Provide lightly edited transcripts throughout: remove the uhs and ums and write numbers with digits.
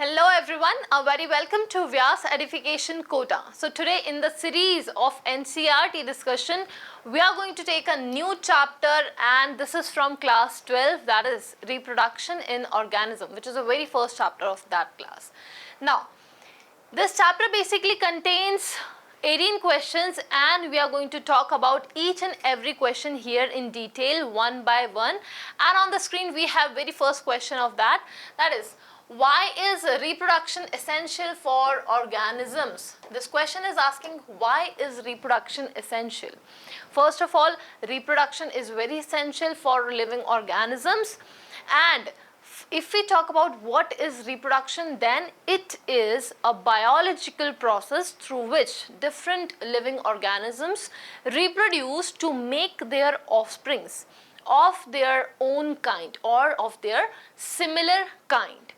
Hello everyone, a very welcome to Vyas Edification Kota. So today in the series of NCERT discussion, we are going to take a new chapter, and this is from class 12, that is Reproduction in Organism, which is the very first chapter of that class. Now, this chapter basically contains 18 questions, and we are going to talk about each and every question here in detail one by one. And on the screen we have very first question of that is, why is reproduction essential for organisms? This question is asking, why is reproduction essential? First of all, reproduction is very essential for living organisms, and if we talk about what is reproduction, then it is a biological process through which different living organisms reproduce to make their offsprings of their own kind or of their similar kind.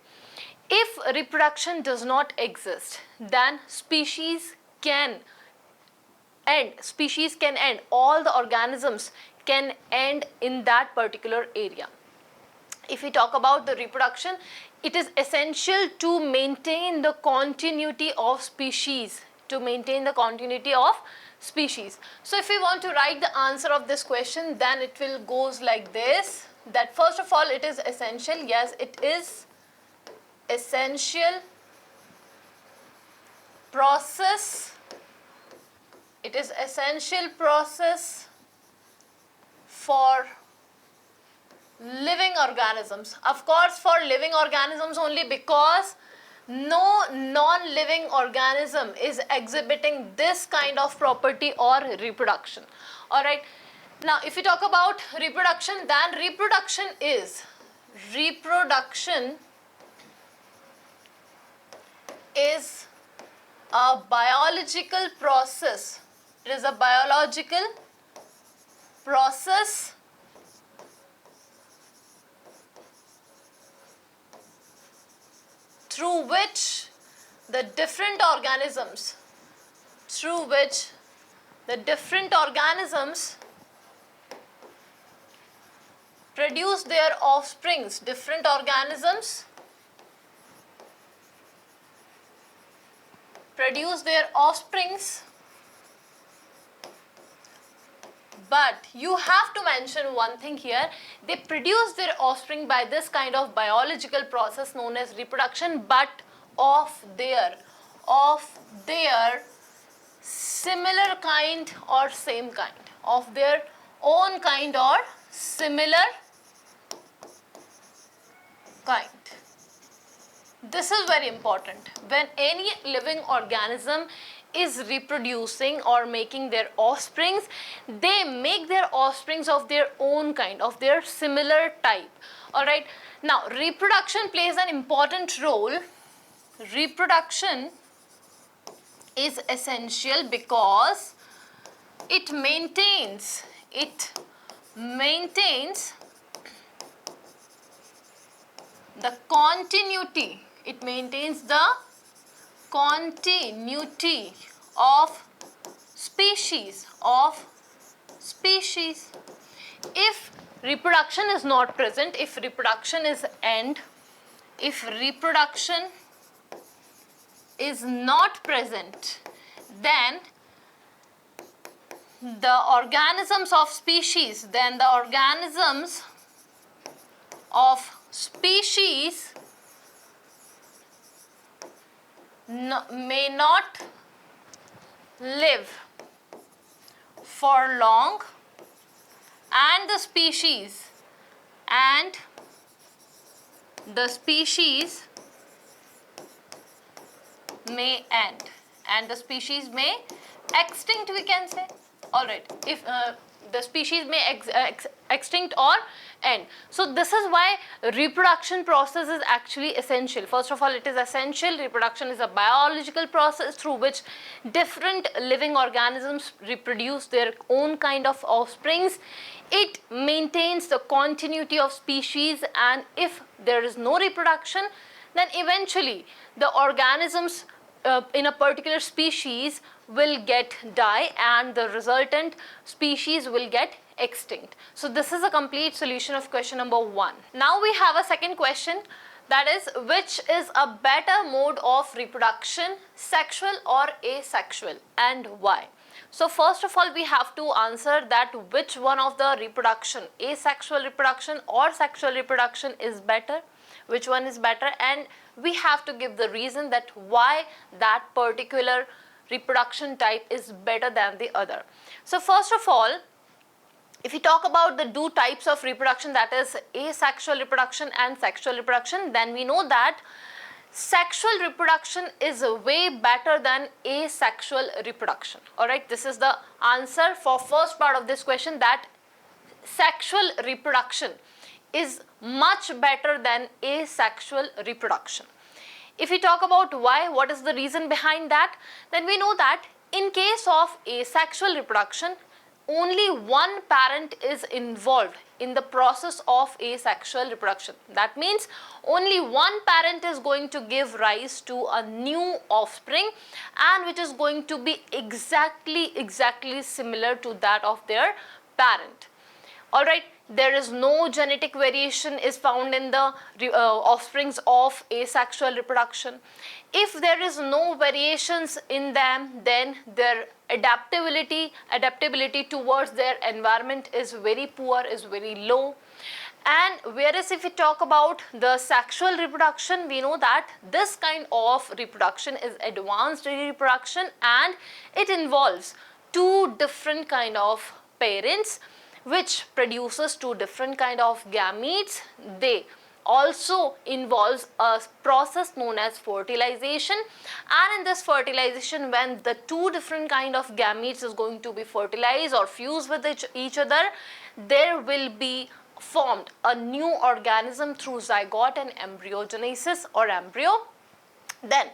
If reproduction does not exist, then species can end. All the organisms can end in that particular area. If we talk about the reproduction, it is essential to maintain the continuity of species. So if we want to write the answer of this question, then it will goes like this, that first of all it is essential. Yes, it is essential process. It is essential process for living organisms. Of course, for living organisms only, because no non-living organism is exhibiting this kind of property or reproduction. Alright. Now, if we talk about reproduction, then reproduction is a biological process. It is a biological process through which the different organisms produce their offsprings. Different organisms produce their offsprings, but you have to mention one thing here: they produce their offspring by this kind of biological process known as reproduction, but of their similar kind or same kind, of their own kind or similar kind. This is very important. When any living organism is reproducing or making their offsprings, they make their offsprings of their own kind, of their similar type. Alright. Now, reproduction plays an important role. Reproduction is essential because it maintains the continuity. It maintains the continuity of species. If reproduction is not present, if reproduction is not present, then the organisms of species may not live for long, and the species may end, and the species may extinct, we can say. Alright, if the species may extinct or end. So this is why reproduction process is actually essential. First of all, it is essential. Reproduction is a biological process through which different living organisms reproduce their own kind of offsprings. It maintains the continuity of species, and if there is no reproduction, then eventually the organisms in a particular species will die, and the resultant species will get extinct. So this is a complete solution of question number 1. Now we have a second question. That is, which is a better mode of reproduction, sexual or asexual, and why? So first of all, we have to answer that which one of the reproduction, asexual reproduction or sexual reproduction, is better, which one is better, and we have to give the reason that why that particular reproduction type is better than the other. So first of all, if we talk about the two types of reproduction, that is asexual reproduction and sexual reproduction, then we know that sexual reproduction is way better than asexual reproduction. Alright, this is the answer for first part of this question, that sexual reproduction is much better than asexual reproduction. If we talk about why, what is the reason behind that, then we know that in case of asexual reproduction, only one parent is involved in the process of asexual reproduction. That means only one parent is going to give rise to a new offspring, and which is going to be exactly similar to that of their parent. Alright, there is no genetic variation is found in the offsprings of asexual reproduction. If there is no variations in them, then their adaptability towards their environment is very poor, is very low. And whereas if we talk about the sexual reproduction, we know that this kind of reproduction is advanced reproduction, and it involves two different kind of parents, which produces two different kind of gametes. They also involves a process known as fertilization, and in this fertilization, when the two different kind of gametes is going to be fertilized or fused with each other, there will be formed a new organism through zygote and embryogenesis or embryo. Then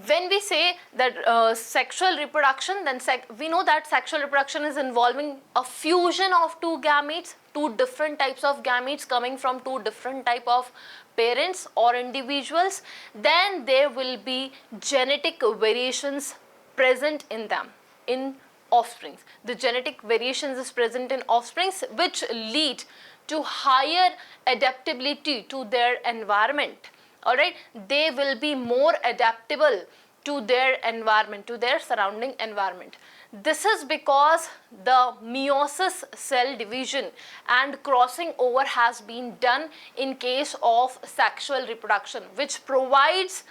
when we say that sexual reproduction, then we know that sexual reproduction is involving a fusion of two gametes, two different types of gametes coming from two different type of parents or individuals. Then there will be genetic variations present in them, in offsprings. The genetic variations is present in offsprings, which lead to higher adaptability to their environment. Alright, they will be more adaptable to their environment, to their surrounding environment. This is because the meiosis, cell division, and crossing over has been done in case of sexual reproduction, which provides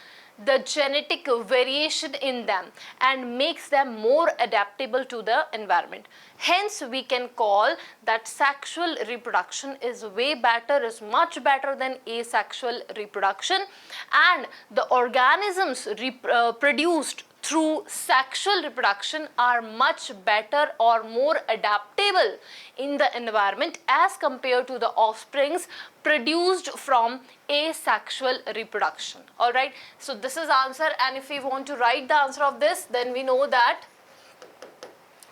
the genetic variation in them and makes them more adaptable to the environment. Hence, we can call that sexual reproduction is way better, is much better than asexual reproduction, and the organisms produced through sexual reproduction are much better or more adaptable in the environment as compared to the offsprings produced from asexual reproduction. Alright, so this is answer, and if we want to write the answer of this, then we know that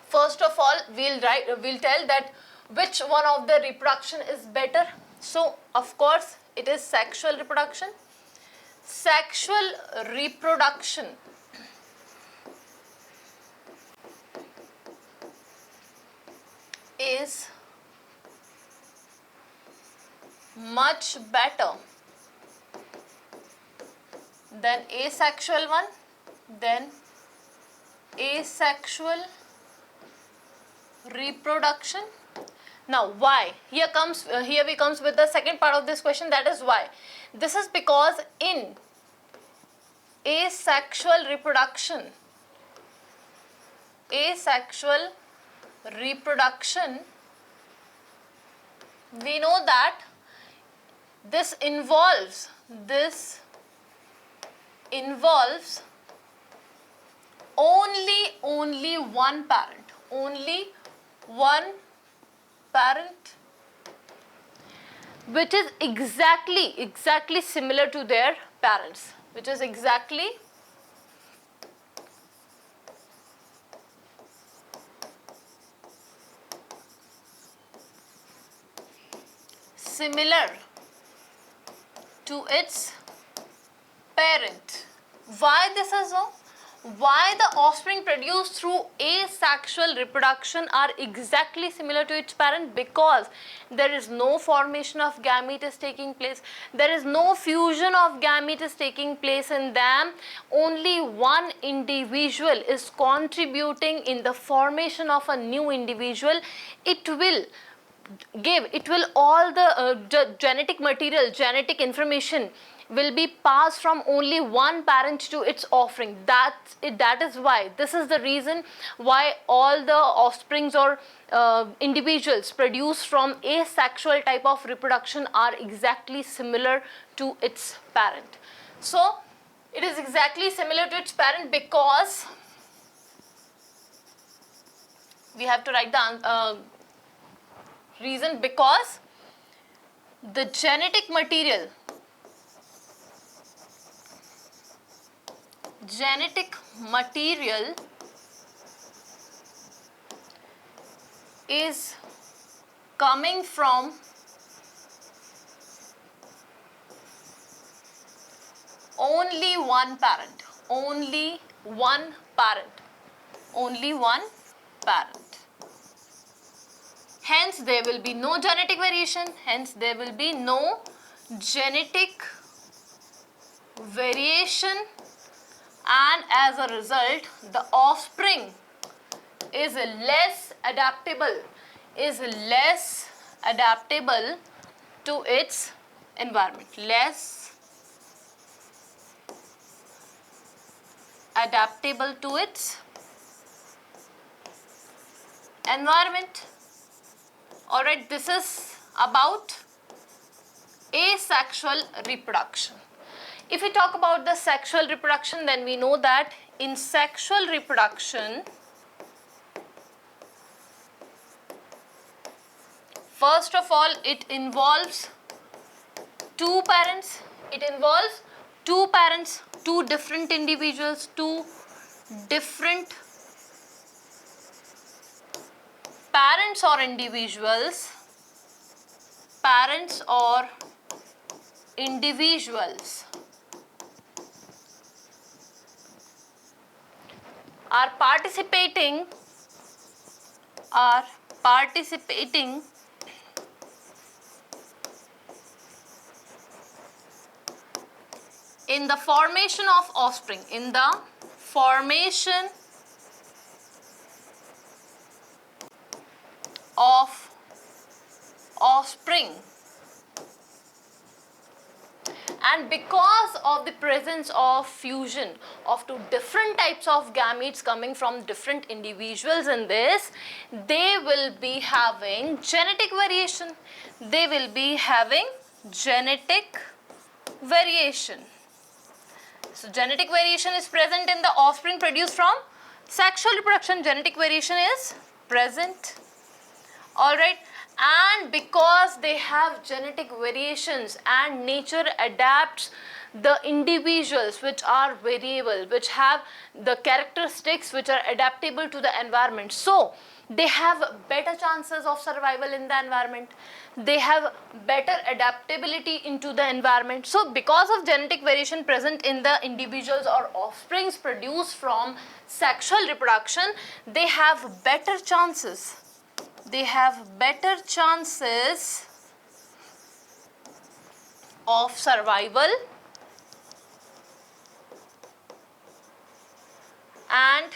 first of all we'll tell that which one of the reproduction is better. So of course it is sexual reproduction. Sexual reproduction is much better than asexual one, then asexual reproduction. Now why? Here we comes with the second part of this question, that is why. This is because in asexual reproduction, we know that this involves only one parent, which is exactly similar to their parents, which is exactly similar to its parent. Why this is so? why the offspring produced through asexual reproduction are exactly similar to its parent? Because there is no formation of gamete is taking place, there is no fusion of gamete is taking place in them, only one individual is contributing in the formation of a new individual. It will all the genetic material, genetic information will be passed from only one parent to its offspring. That is why, this is the reason why all the offsprings or individuals produced from asexual type of reproduction are exactly similar to its parent. So it is exactly similar to its parent because we have to write the reason, because the genetic material is coming from only one parent, only one parent. Hence there will be no genetic variation, and as a result the offspring is less adaptable to its environment, Alright, this is about asexual reproduction. If we talk about the sexual reproduction, then we know that in sexual reproduction, first of all, it involves two parents, two different individuals, two different parents or individuals are participating in the formation of offspring, and because of the presence of fusion of two different types of gametes coming from different individuals in this, they will be having genetic variation. So genetic variation is present in the offspring produced from sexual reproduction. Genetic variation is present. Alright, and because they have genetic variations and nature adapts the individuals which are variable, which have the characteristics which are adaptable to the environment, so they have better chances of survival in the environment, they have better adaptability into the environment. So because of genetic variation present in the individuals or offsprings produced from sexual reproduction, they have better chances of survival, and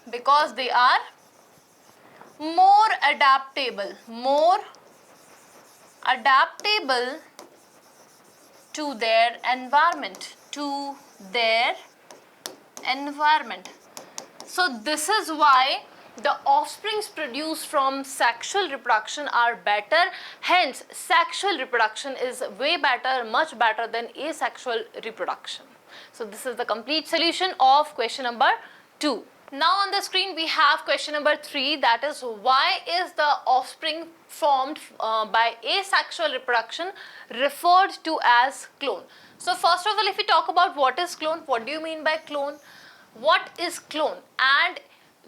because they are more adaptable to their environment. So this is why the offsprings produced from sexual reproduction are better. Hence, sexual reproduction is way better, much better than asexual reproduction. So this is the complete solution of question number 2. Now on the screen we have question number 3, that is, why is the offspring formed by asexual reproduction referred to as clone? So first of all, if we talk about what is clone, what do you mean by clone? What is clone? And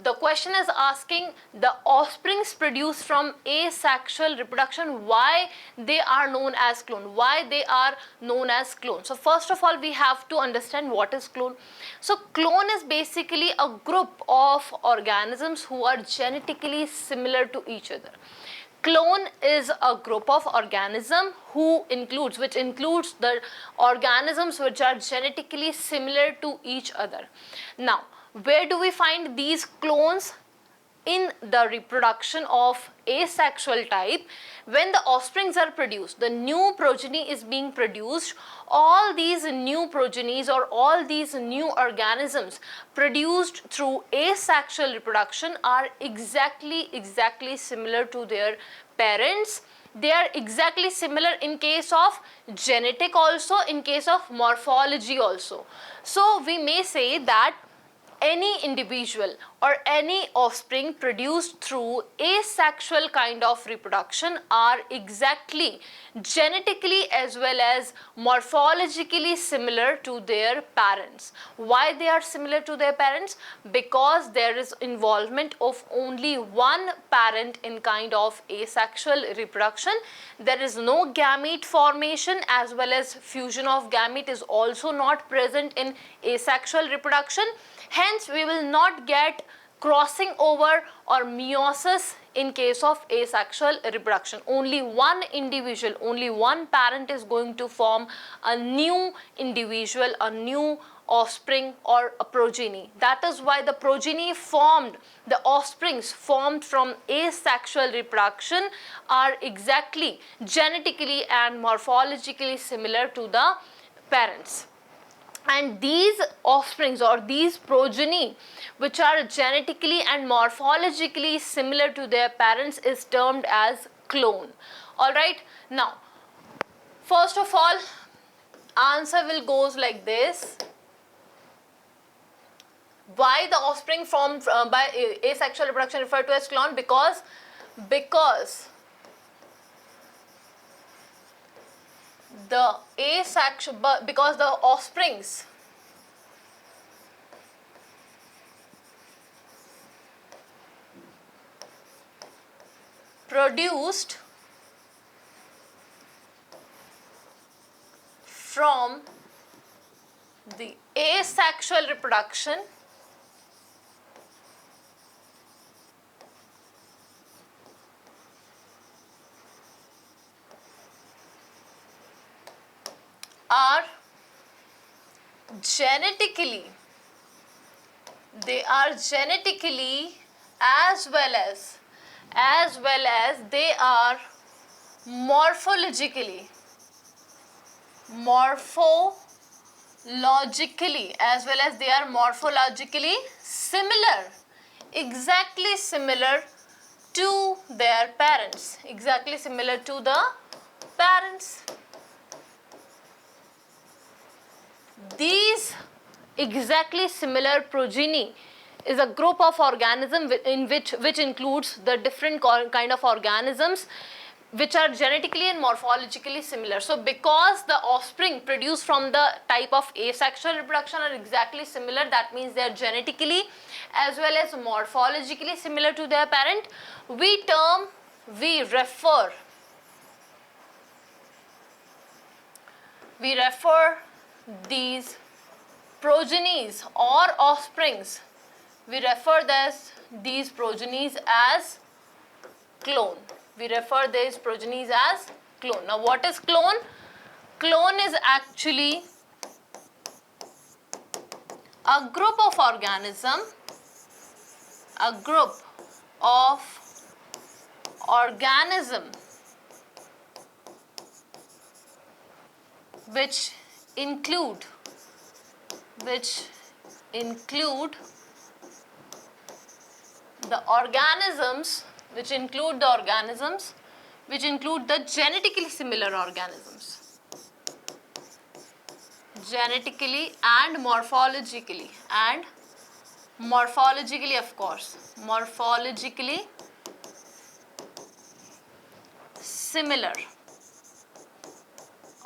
the question is asking the offsprings produced from asexual reproduction, why they are known as clone, why they are known as clone. So first of all, we have to understand what is clone. So clone is basically a group of organisms who are genetically similar to each other. Clone is a group of organism which includes the organisms which are genetically similar to each other. Now, where do we find these clones? In the reproduction of asexual type. When the offsprings are produced, the new progeny is being produced, all these new progenies or all these new organisms produced through asexual reproduction are exactly similar to their parents. They are exactly similar in case of genetic also, in case of morphology also. So we may say that any individual or any offspring produced through asexual kind of reproduction are exactly genetically as well as morphologically similar to their parents. Why they are similar to their parents? Because there is involvement of only one parent in kind of asexual reproduction. There is no gamete formation as well as fusion of gamete is also not present in asexual reproduction. Hence, we will not get crossing over or meiosis in case of asexual reproduction. Only one individual, only one parent is going to form a new individual, a new offspring or a progeny. That is why the progeny formed, the offsprings formed from asexual reproduction are exactly genetically and morphologically similar to the parents. And these offsprings or these progeny which are genetically and morphologically similar to their parents is termed as clone. Alright, now first of all, answer will goes like this. Why the offspring formed by asexual reproduction referred to as clone? Because the offsprings produced from the asexual reproduction are genetically as well as they are morphologically similar, exactly similar to their parents, exactly similar to the parents. These exactly similar progeny is a group of organisms which includes the different kind of organisms which are genetically and morphologically similar. So because the offspring produced from the type of asexual reproduction are exactly similar, that means they are genetically as well as morphologically similar to their parent, we refer these progenies or offsprings, we refer these progenies as clone. We refer these progenies as clone. Now what is clone? Clone is actually a group of organisms which include the organisms which include the genetically similar organisms, genetically and morphologically of course, morphologically similar.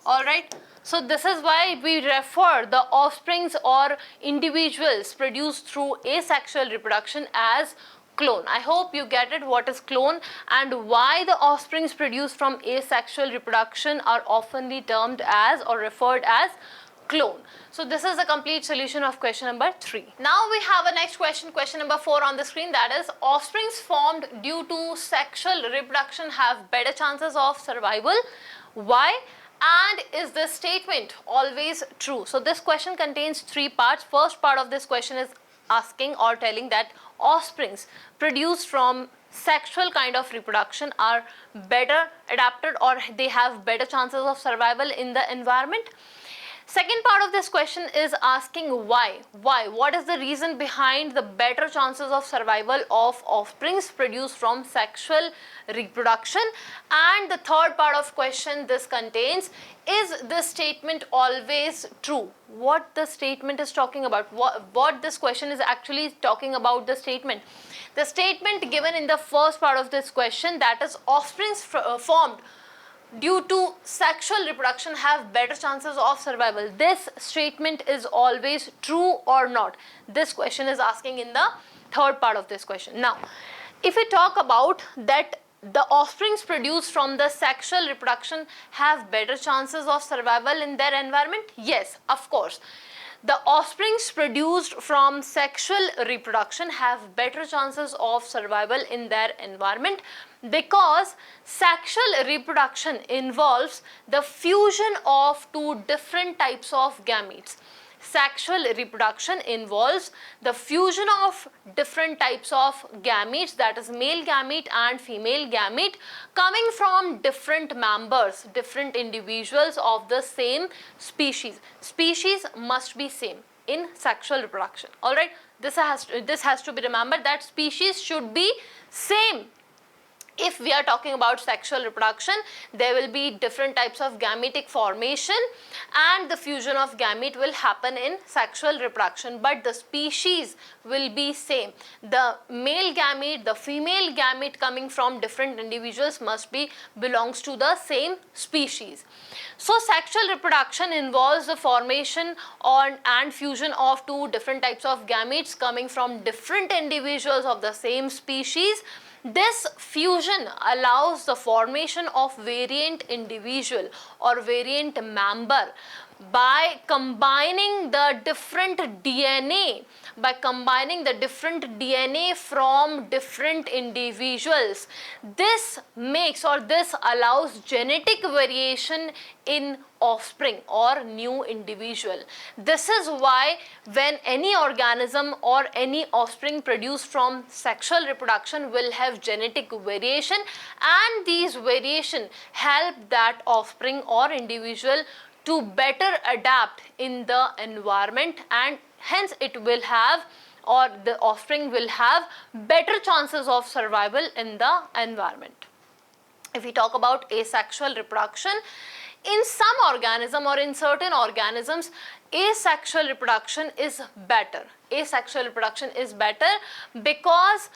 Alright, So this is why we refer the offsprings or individuals produced through asexual reproduction as clone. I hope you get it, what is clone and why the offsprings produced from asexual reproduction are oftenly termed as or referred as clone. So this is the complete solution of question number 3. Now we have a next question, question number 4 on the screen, that is offsprings formed due to sexual reproduction have better chances of survival. Why? And is this statement always true? So this question contains 3 parts. First part of this question is asking or telling that offsprings produced from sexual kind of reproduction are better adapted or they have better chances of survival in the environment. Second part of this question is asking why. Why? What is the reason behind the better chances of survival of offsprings produced from sexual reproduction? And the third part of question this contains, is this statement always true? What the statement is talking about, what this question is actually talking about the statement. The statement given in the first part of this question, that is offsprings formed due to sexual reproduction have better chances of survival. This statement is always true or not? This question is asking in the third part of this question. Now, if we talk about that the offsprings produced from the sexual reproduction have better chances of survival in their environment, yes, of course. The offsprings produced from sexual reproduction have better chances of survival in their environment because sexual reproduction involves the fusion of 2 different types of gametes. Sexual reproduction involves the fusion of different types of gametes, that is male gamete and female gamete, coming from different members, different individuals of the same species. Species must be same in sexual reproduction. Alright, this has to be remembered that species should be same. If we are talking about sexual reproduction, there will be different types of gametic formation and the fusion of gamete will happen in sexual reproduction, but the species will be same. The male gamete, the female gamete coming from different individuals must be belongs to the same species. So sexual reproduction involves the formation and fusion of 2 different types of gametes coming from different individuals of the same species. This fusion allows the formation of variant individual or variant member by combining the different DNA, from different individuals. This makes or this allows genetic variation in offspring or new individual. This is why when any organism or any offspring produced from sexual reproduction will have genetic variation, and these variation help that offspring or individual to better adapt in the environment, and hence it will have, or the offspring will have better chances of survival in the environment. If we talk about asexual reproduction, in some organism or in certain organisms, asexual reproduction is better. Asexual reproduction is better because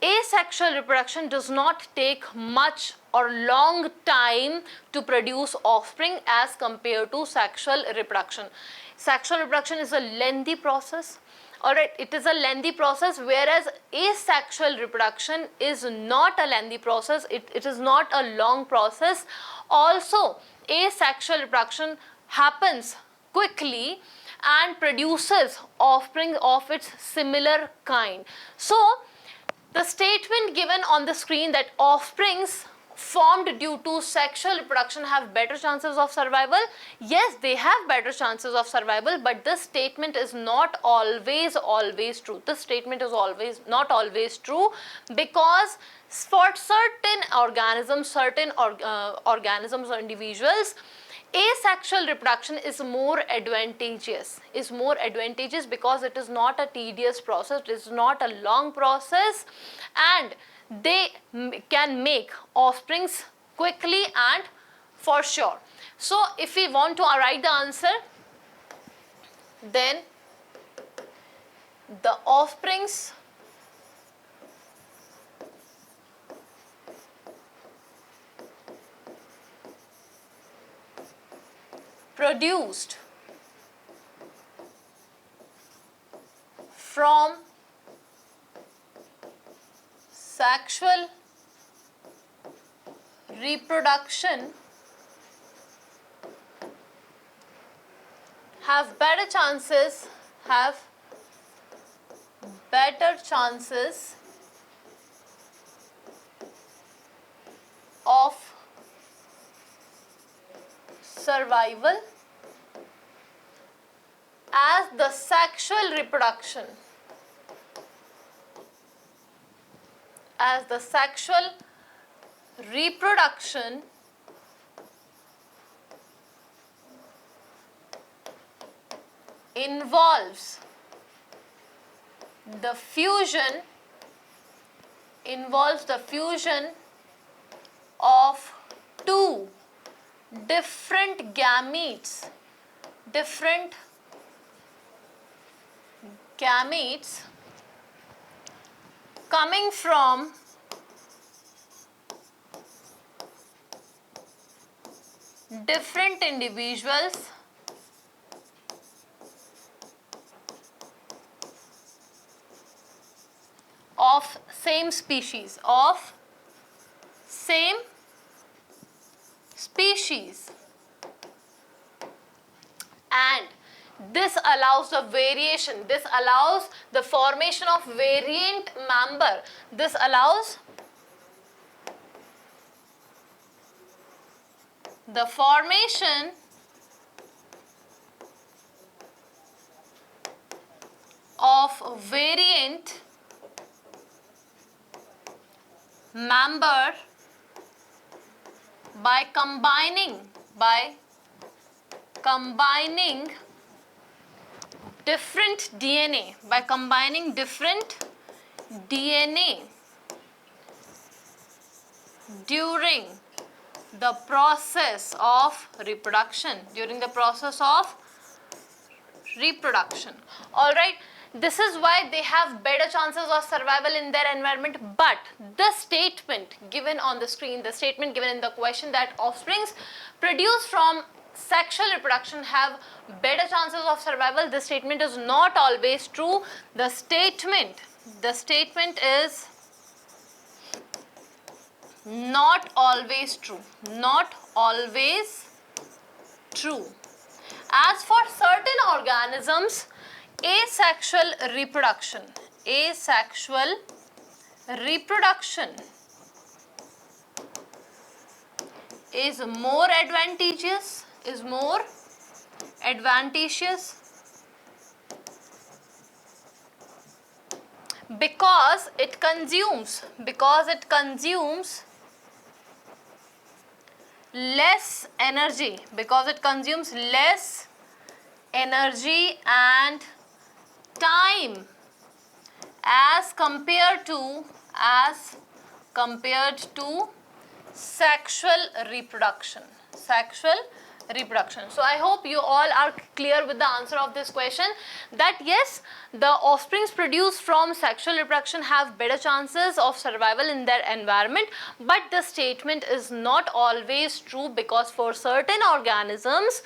asexual reproduction does not take much or long time to produce offspring as compared to sexual reproduction. Sexual reproduction is a lengthy process. Alright, it is a lengthy process, whereas asexual reproduction is not a lengthy process, it is not a long process. Also, asexual reproduction happens quickly and produces offspring of its similar kind. So, the statement given on the screen that offsprings formed due to sexual reproduction have better chances of survival, yes, they have better chances of survival, but this statement is not always true. This statement is not always true, because for certain organisms, organisms or individuals, asexual reproduction is more advantageous because it is not a tedious process, it is not a long process, and they can make offsprings quickly and for sure. So if we want to write the answer, then the offsprings produced from sexual reproduction have better chances of survival as the sexual reproduction involves the fusion of two different gametes coming from different individuals of same species, and this allows the variation, this allows the formation of variant member, this allows the formation of variant member by combining different DNA, during the process of reproduction, all right. This is why they have better chances of survival in their environment. But the statement given on the screen, the statement given in the question that offsprings produced from sexual reproduction have better chances of survival, this statement is not always true. The statement is not always true. As for certain organisms, asexual reproduction is more advantageous because it consumes less energy and time as compared to sexual reproduction. So I hope you all are clear with the answer of this question, that yes, the offsprings produced from sexual reproduction have better chances of survival in their environment, but the statement is not always true, because for certain organisms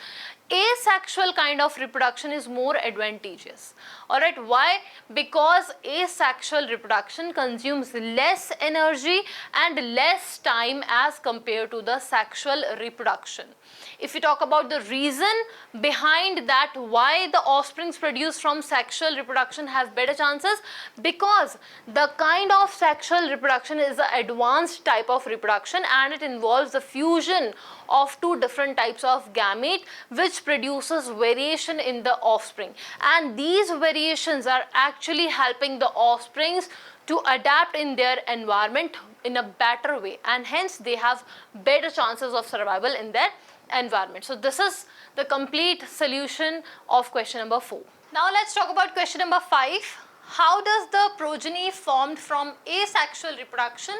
asexual kind of reproduction is more advantageous. Alright, why? Because asexual reproduction consumes less energy and less time as compared to the sexual reproduction. If you talk about the reason behind that, why the offsprings produced from sexual reproduction have better chances, because the kind of sexual reproduction is an advanced type of reproduction and it involves the fusion of two different types of gamete which produces variation in the offspring, and these variations are actually helping the offsprings to adapt in their environment in a better way, and hence they have better chances of survival in their environment. So this is the complete solution of question number 4. Now let's talk about question number 5. How does the progeny formed from asexual reproduction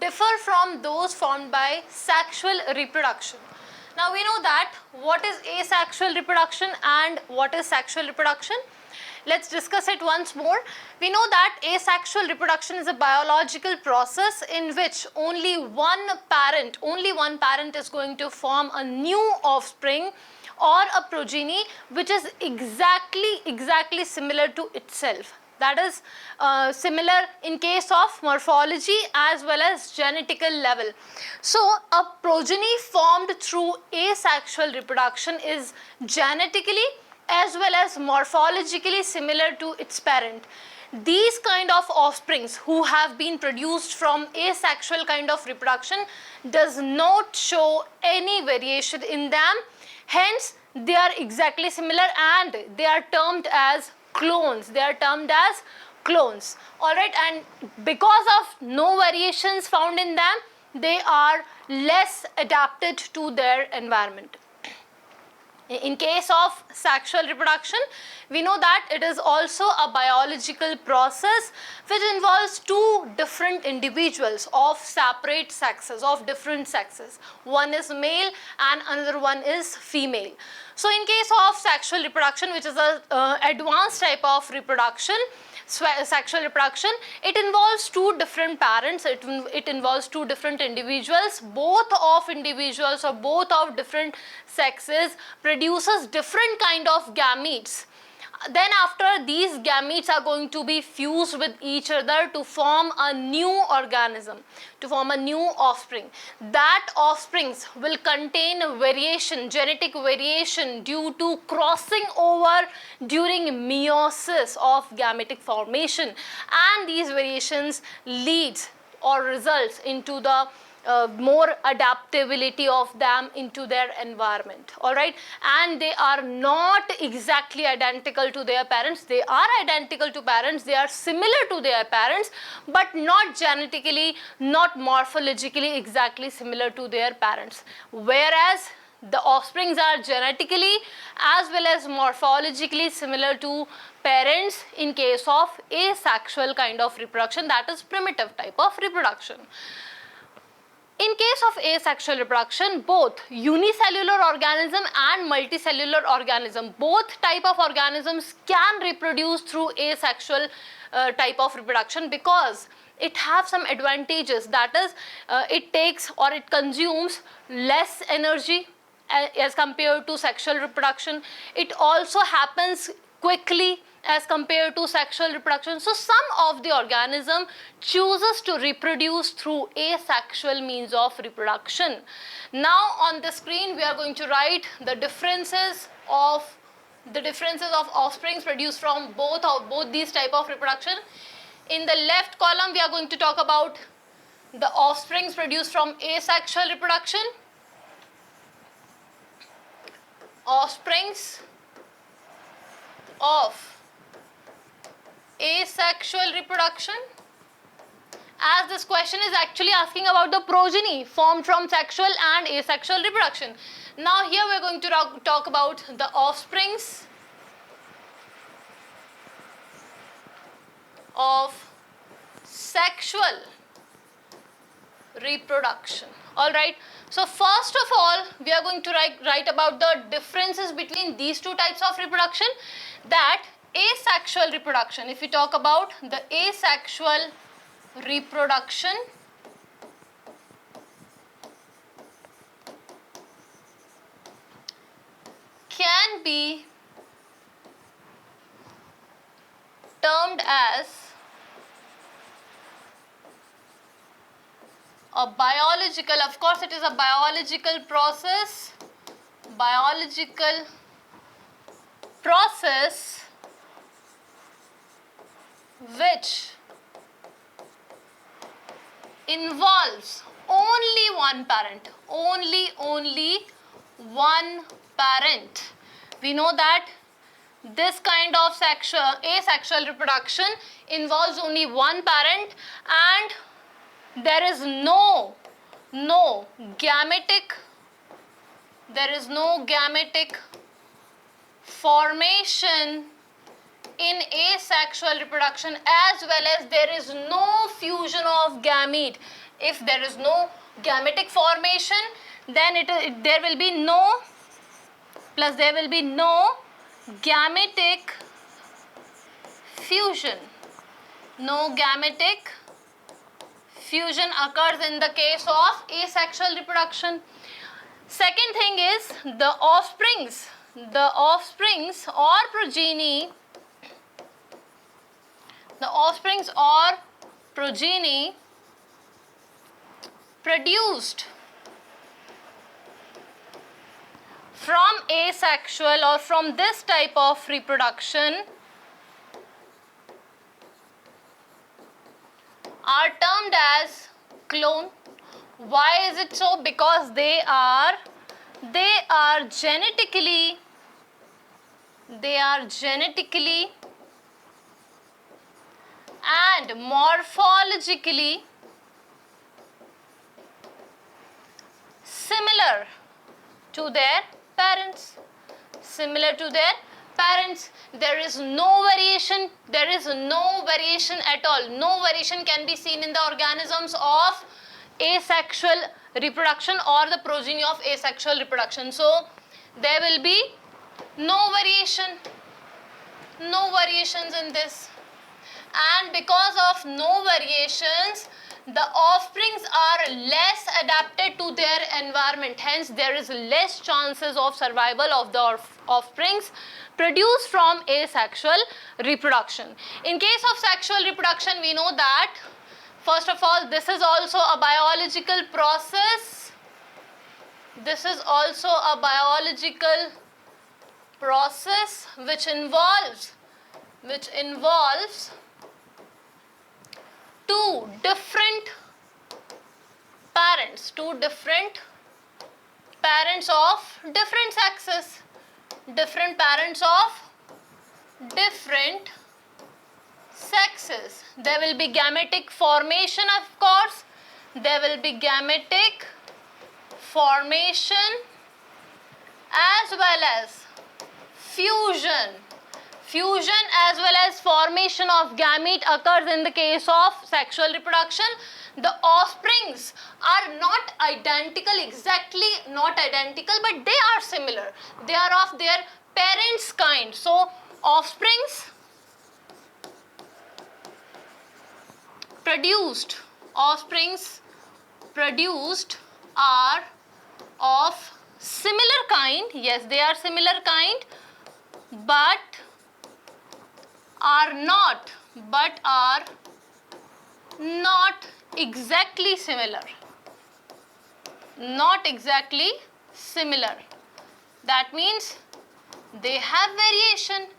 differ from those formed by sexual reproduction? Now we know that what is asexual reproduction and what is sexual reproduction. Let's discuss it once more. We know that asexual reproduction is a biological process in which only one parent is going to form a new offspring or a progeny which is exactly similar to itself. That is similar in case of morphology as well as genetical level. So a progeny formed through asexual reproduction is genetically as well as morphologically similar to its parent. These kind of offsprings who have been produced from asexual kind of reproduction does not show any variation in them, hence they are exactly similar and they are termed as clones. Alright, and because of no variations found in them, they are less adapted to their environment. In case of sexual reproduction, we know that it is also a biological process which involves two different individuals of separate sexes, of different sexes. One is male and another one is female. So in case of sexual reproduction, which is a advanced type of reproduction, sexual reproduction, it involves two different parents, it involves two different individuals, both of individuals or both of different sexes produces different kind of gametes. Then after, these gametes are going to be fused with each other to form a new organism, to form a new offspring. That offsprings will contain variation, genetic variation due to crossing over during meiosis of gametic formation, and these variations leads or results into the more adaptability of them into their environment. Alright, and they are not exactly identical to their parents. They are identical to parents, they are similar to their parents, but not genetically, not morphologically exactly similar to their parents. Whereas the offsprings are genetically as well as morphologically similar to parents in case of asexual kind of reproduction, that is primitive type of reproduction. In case of asexual reproduction, both unicellular organism and multicellular organism, both type of organisms can reproduce through asexual type of reproduction, because it have some advantages, that is it takes or it consumes less energy as compared to sexual reproduction. It also happens quickly as compared to sexual reproduction. So some of the organism chooses to reproduce through asexual means of reproduction. Now on the screen we are going to write the differences of offsprings produced from both these type of reproduction. In the left column we are going to talk about the offsprings produced from asexual reproduction. Offsprings of asexual reproduction, as this question is actually asking about the progeny formed from sexual and asexual reproduction. Now here we are going to talk about the offsprings of sexual reproduction. Alright, so first of all we are going to write about the differences between these two types of reproduction. That asexual reproduction, if we talk about the asexual reproduction, can be termed as a biological, of course it is a biological process which involves only one parent, only one parent. We know that this kind of asexual reproduction involves only one parent, and there is no gametic formation in asexual reproduction, as well as there is no fusion of gamete. If there is no gametic formation, then there will be no gametic fusion. No gametic fusion occurs in the case of asexual reproduction. Second thing is the offsprings or progeny, the offsprings or progeny produced from asexual or from this type of reproduction are termed as clone. Why is it so? Because they are genetically and morphologically similar to their parents. There is no variation. At all. No variation can be seen in the organisms of asexual reproduction or the progeny of asexual reproduction. So there will be no variations in this. And because of no variations, the offsprings are less adapted to their environment. Hence, there is less chances of survival of the offsprings produced from asexual reproduction. In case of sexual reproduction, we know that, first of all, this is also a biological process. Which involves two different parents of different sexes, There will be gametic formation, of course. There will be gametic formation as well as fusion as well as formation of gamete occurs in the case of sexual reproduction. The offsprings are not identical, but they are similar. They are of their parents' kind. So offsprings produced are of similar kind. Yes, they are similar kind, but are not exactly similar. That means they have variation.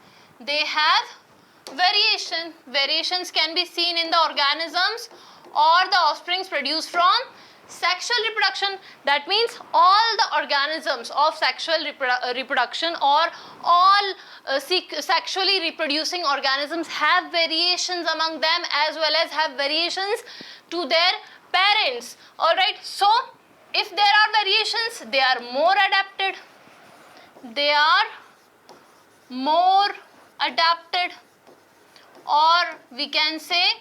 Variations can be seen in the organisms or the offsprings produced from sexual reproduction. That means all the organisms of sexual reproduction or all sexually reproducing organisms have variations among them as well as have variations to their parents. Alright, so if there are variations, they are more adapted, or we can say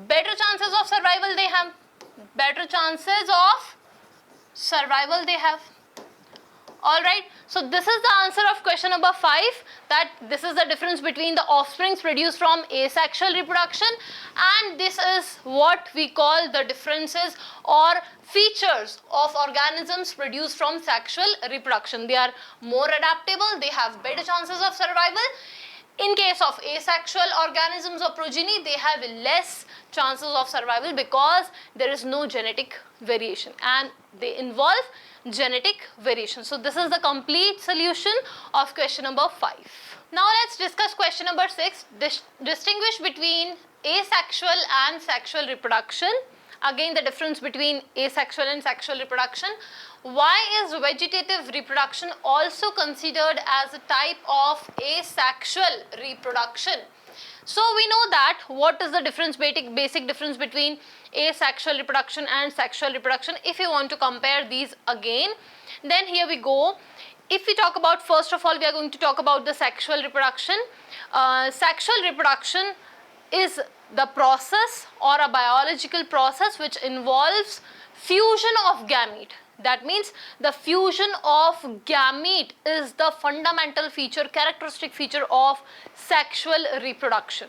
better chances of survival they have. Alright, so this is the answer of question number 5, that this is the difference between the offsprings produced from asexual reproduction, and this is what we call the differences or features of organisms produced from sexual reproduction. They are more adaptable, they have better chances of survival. In case of asexual organisms or progeny, they have less chances of survival because there is no genetic variation and they involve genetic variation. So this is the complete solution of question number 5. Now let's discuss question number 6. Distinguish between asexual and sexual reproduction. Again, the difference between asexual and sexual reproduction. Why is vegetative reproduction also considered as a type of asexual reproduction? So we know that what is the difference, basic difference between asexual reproduction and sexual reproduction. If you want to compare these again, then here we go. If we talk about, first of all, we are going to talk about the sexual reproduction. Sexual reproduction is the process or a biological process which involves fusion of gamete. That means the fusion of gamete is the fundamental feature, characteristic feature of sexual reproduction.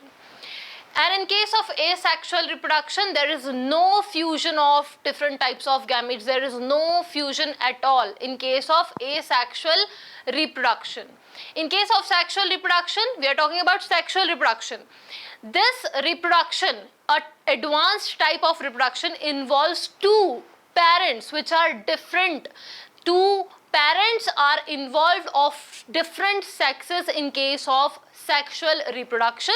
And in case of asexual reproduction, there is no fusion of different types of gametes. There is no fusion at all in case of asexual reproduction. In case of sexual reproduction, we are talking about sexual reproduction. This reproduction, an advanced type of reproduction, involves two parents which are different. Two parents are involved of different sexes in case of sexual reproduction.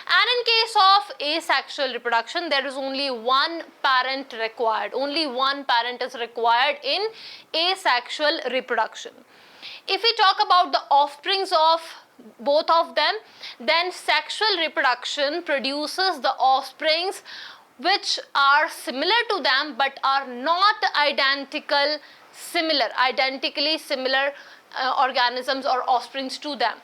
And in case of asexual reproduction, there is only one parent required. Only one parent is required in asexual reproduction. If we talk about the offsprings of both of them, then sexual reproduction produces the offsprings which are similar to them but are not identically similar organisms or offsprings to them.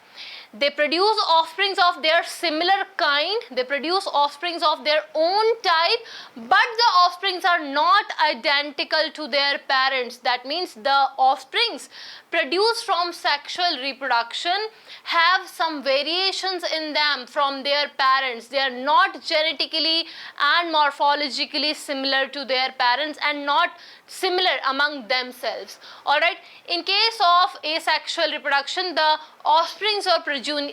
They produce offsprings of their similar kind, they produce offsprings of their own type, but the offsprings are not identical to their parents. That means the offsprings produced from sexual reproduction have some variations in them from their parents. They are not genetically and morphologically similar to their parents and not similar among themselves. Alright, in case of asexual reproduction, the offsprings or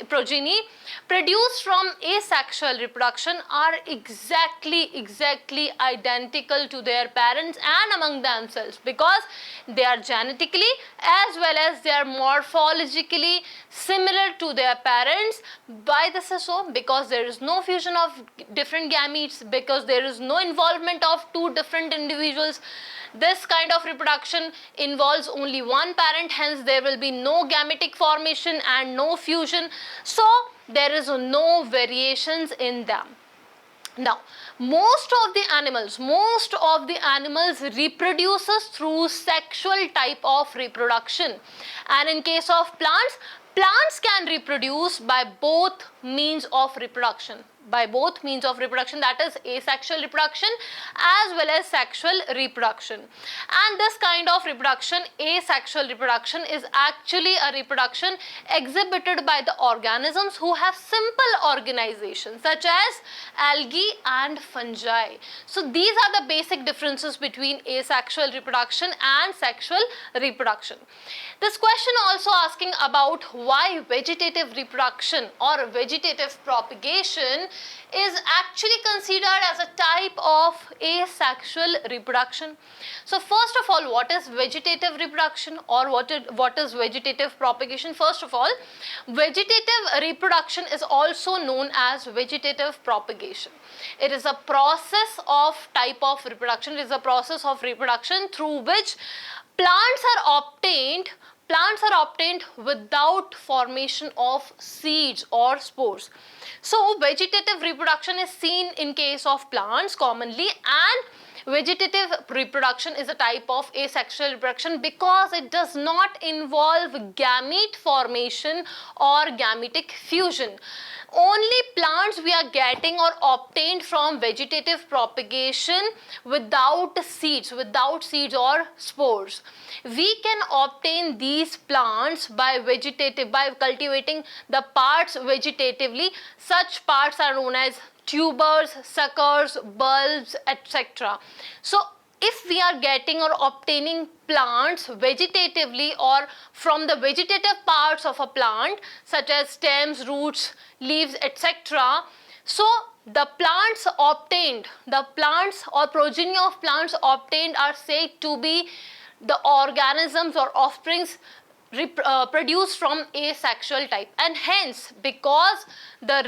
progeny produced from asexual reproduction are exactly identical to their parents and among themselves, because they are genetically as well as they are morphologically similar to their parents. Why this is so? Because there is no fusion of different gametes, because there is no involvement of two different individuals. This kind of reproduction involves only one parent, hence there will be no gametic formation and no fusion. So there is no variations in them. Now, most of the animals reproduces through sexual type of reproduction, and in case of plants can reproduce by both means of reproduction. That is asexual reproduction as well as sexual reproduction. And this kind of reproduction, asexual reproduction, is actually a reproduction exhibited by the organisms who have simple organization such as algae and fungi. So these are the basic differences between asexual reproduction and sexual reproduction. This question also asking about why vegetative reproduction or vegetative propagation is actually considered as a type of asexual reproduction. So first of all, what is vegetative reproduction or what is vegetative propagation? First of all, vegetative reproduction is also known as vegetative propagation. It is a process of type of reproduction. It is a process of reproduction through which plants are obtained without formation of seeds or spores. So vegetative reproduction is seen in case of plants commonly, and vegetative reproduction is a type of asexual reproduction because it does not involve gamete formation or gametic fusion. Only plants we are getting or obtained from vegetative propagation without seeds or spores. We can obtain these plants by cultivating the parts vegetatively. Such parts are known as tubers, suckers, bulbs, etc. So if we are getting or obtaining plants vegetatively or from the vegetative parts of a plant such as stems, roots, leaves, etc. So the plants or progeny of plants obtained are said to be the organisms or offsprings produced from asexual type, and hence because the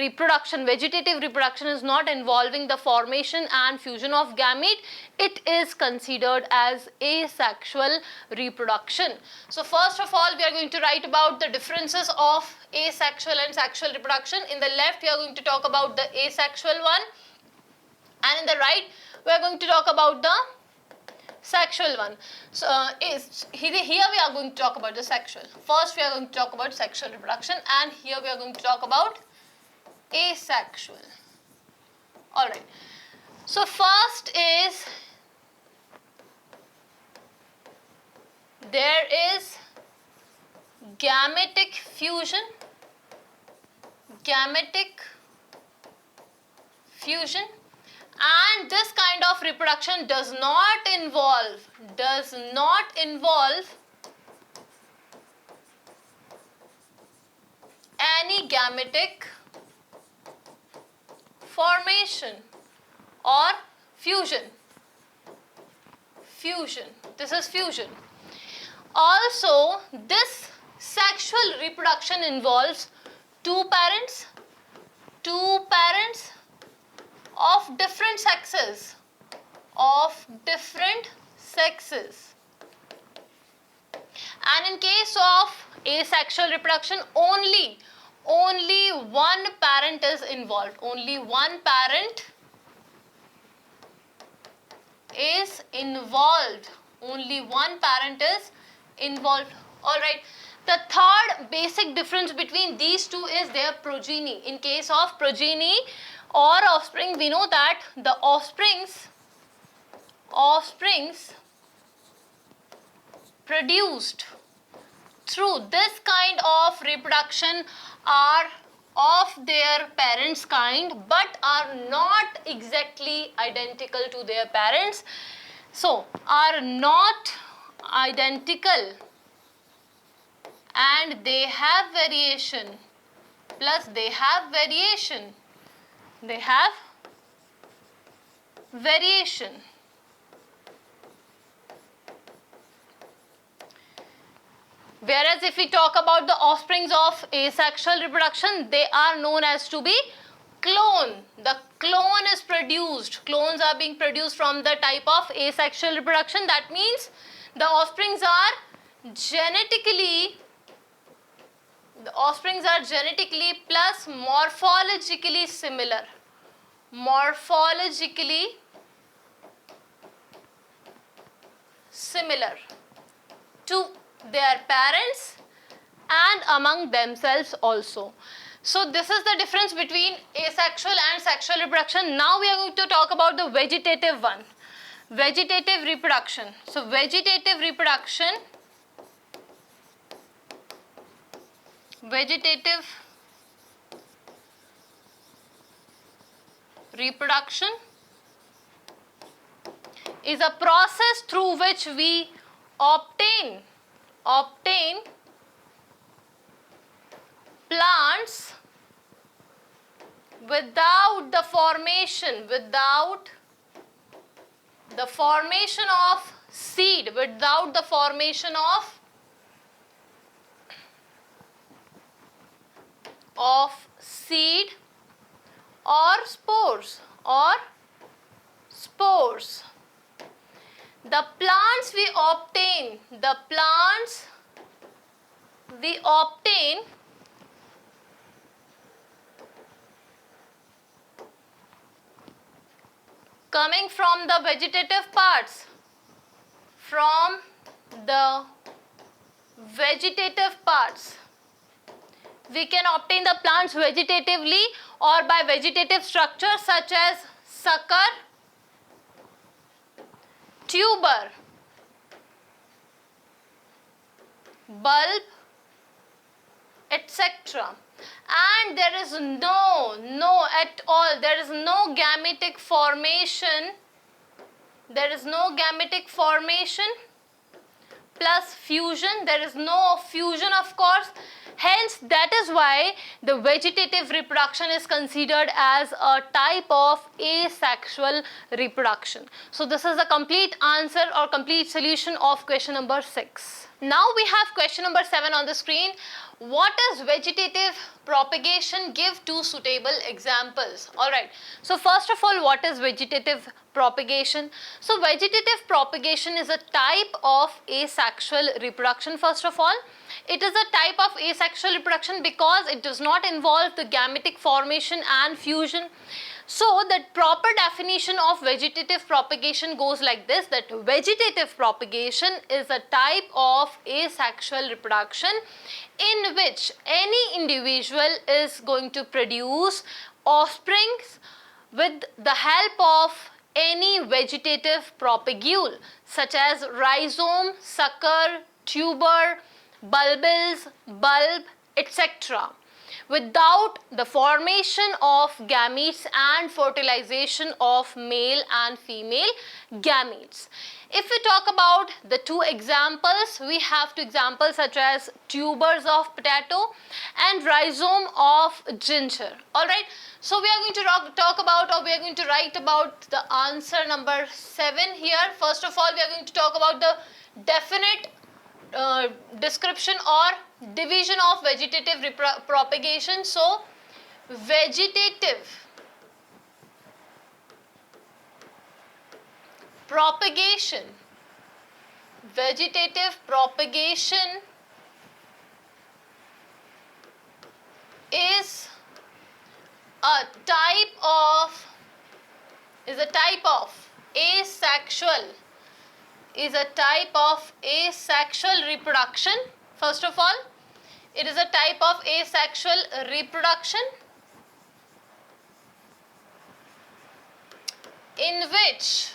vegetative reproduction is not involving the formation and fusion of gamete, it is considered as asexual reproduction. So first of all, we are going to write about the differences of asexual and sexual reproduction. In the left we are going to talk about the asexual one, and in the right we are going to talk about the sexual one. So here we are going to talk about the sexual. First we are going to talk about sexual reproduction, and here we are going to talk about asexual. Alright. So first is there is gametic fusion. Gametic fusion, and this kind of reproduction does not involve any gametic formation or fusion. This is fusion. Also, this sexual reproduction involves two parents of different sexes. And in case of asexual reproduction, only one parent is involved. Only one parent is involved. All right. The third basic difference between these two is their progeny. In case of progeny or offspring, we know that the offsprings produced through this kind of reproduction are of their parents' kind, but are not exactly identical to their parents. So, are not identical and they have variation, plus they have variation. Whereas if we talk about the offsprings of asexual reproduction, they are known as to be clone. The clone is produced. Clones are being produced from the type of asexual reproduction. That means the offsprings are genetically plus morphologically similar. To their parents and among themselves also. So this is the difference between asexual and sexual reproduction. Now we are going to talk about the vegetative one. Vegetative reproduction. So vegetative reproduction is a process through which we obtain plants without the formation of seed, or spores. The plants we obtain coming from the vegetative parts, we can obtain the plants vegetatively or by vegetative structures such as sucker, tuber, bulb, etc. And there is no gametic formation plus fusion. There is no fusion, of course. Hence, that is why the vegetative reproduction is considered as a type of asexual reproduction. So this is the complete answer or complete solution of question number 6. Now we have question number 7 on the screen. What is vegetative propagation? Give 2 suitable examples. Alright, so first of all, what is vegetative propagation? So vegetative propagation is a type of asexual reproduction. First of all, it is a type of asexual reproduction because it does not involve the gametic formation and fusion. So the proper definition of vegetative propagation goes like this, that vegetative propagation is a type of asexual reproduction in which any individual is going to produce offsprings with the help of any vegetative propagule such as rhizome, sucker, tuber, bulbils, bulb, etc. without the formation of gametes and fertilization of male and female gametes. If we talk about the two examples, we have two examples such as tubers of potato and rhizome of ginger. Alright, so we are going to talk about, or we are going to write about the answer number 7 here. First of all, we are going to talk about the definite description or division of vegetative propagation. So, vegetative propagation is a type of asexual reproduction. First of all, it is a type of asexual reproduction in which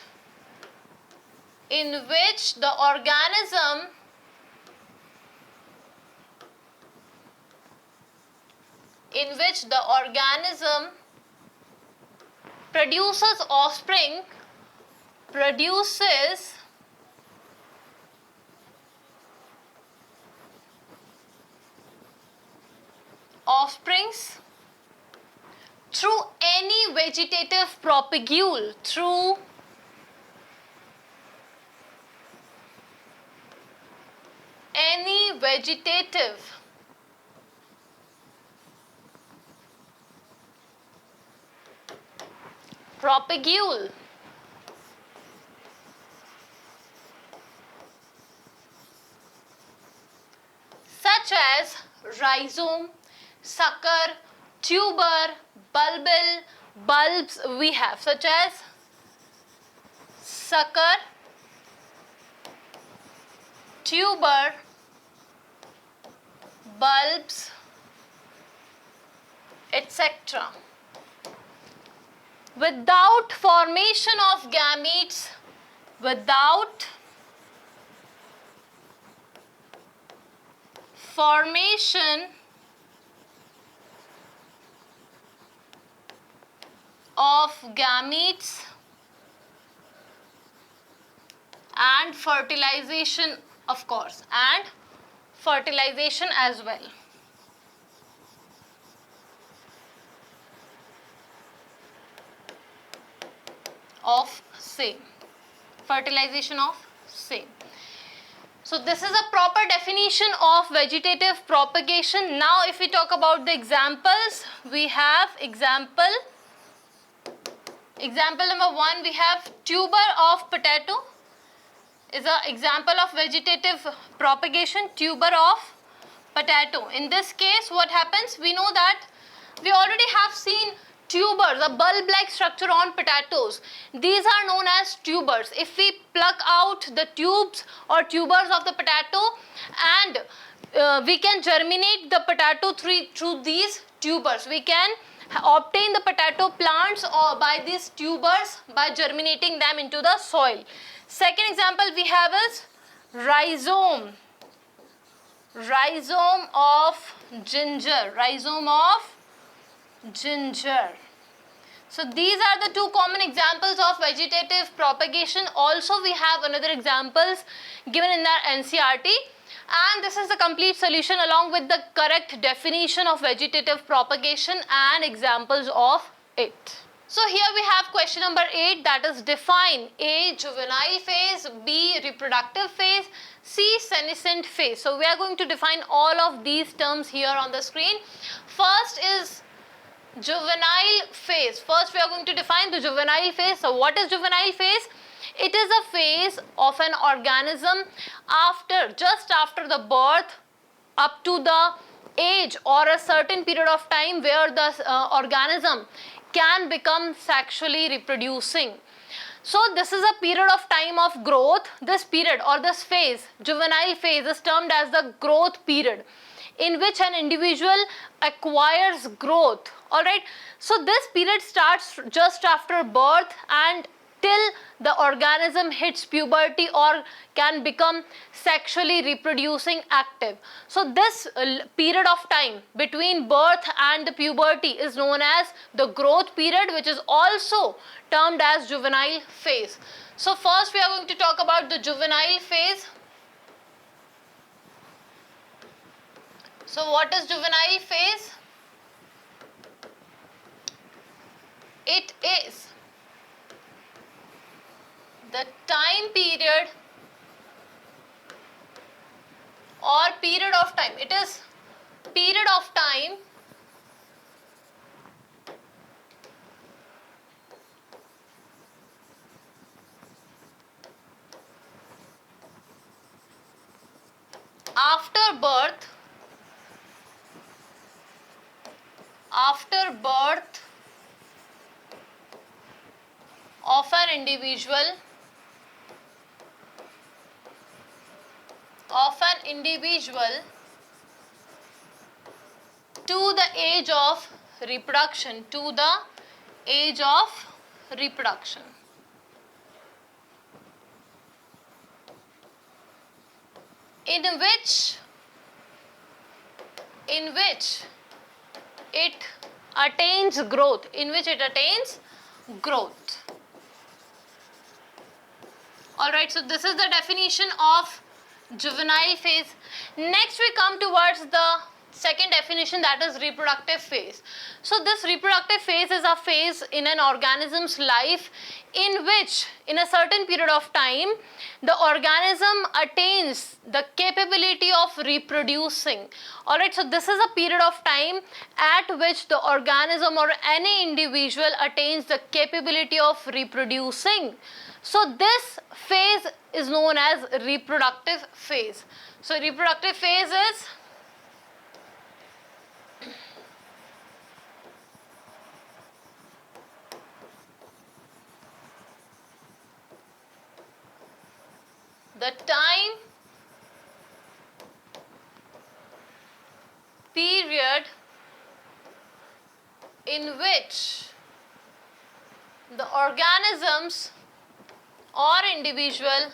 the organism produces offspring, offsprings through any vegetative propagule, propagule such as rhizome, sucker, tuber, bulbs we have, such as sucker, tuber, bulbs, etc. Without formation of gametes, without formation of gametes and fertilization, of course, and fertilization as well. Of same, fertilization of same. So this is a proper definition of vegetative propagation. Now if we talk about the examples, we have example number 1, we have tuber of potato is an example of vegetative propagation, tuber of potato. In this case, what happens? We know that we already have seen tubers, a bulb-like structure on potatoes. These are known as tubers. If we pluck out the tubes or tubers of the potato and we can germinate the potato through these tubers, we can obtain the potato plants or by these tubers by germinating them into the soil. Second example we have is rhizome of ginger, So these are the two common examples of vegetative propagation. Also we have another examples given in our NCERT, and this is the complete solution along with the correct definition of vegetative propagation and examples of it. So here we have question number 8, that is define A. Juvenile phase, B. Reproductive phase, C. Senescent phase. So we are going to define all of these terms here on the screen. First is juvenile phase. First we are going to define the juvenile phase. So what is juvenile phase? It is a phase of an organism just after the birth up to the age or a certain period of time where the organism can become sexually reproducing. So this is a period of time of growth. This period or this phase, juvenile phase, is termed as the growth period, in which an individual acquires growth. Alright, so this period starts just after birth and till the organism hits puberty or can become sexually reproducing active. So this period of time between birth and the puberty is known as the growth period, which is also termed as juvenile phase. So first we are going to talk about the juvenile phase. So what is juvenile phase? It is the time period or period of time. It is period of time after birth of an individual to the age of reproduction, in which it attains growth, Alright, so this is the definition of juvenile phase. Next we come towards the second definition, that is reproductive phase. So this reproductive phase is a phase in an organism's life in which in a certain period of time the organism attains the capability of reproducing. Alright, so this is a period of time at which the organism or any individual attains the capability of reproducing. So this phase is known as reproductive phase. So reproductive phase is the time period in which the organisms or individual,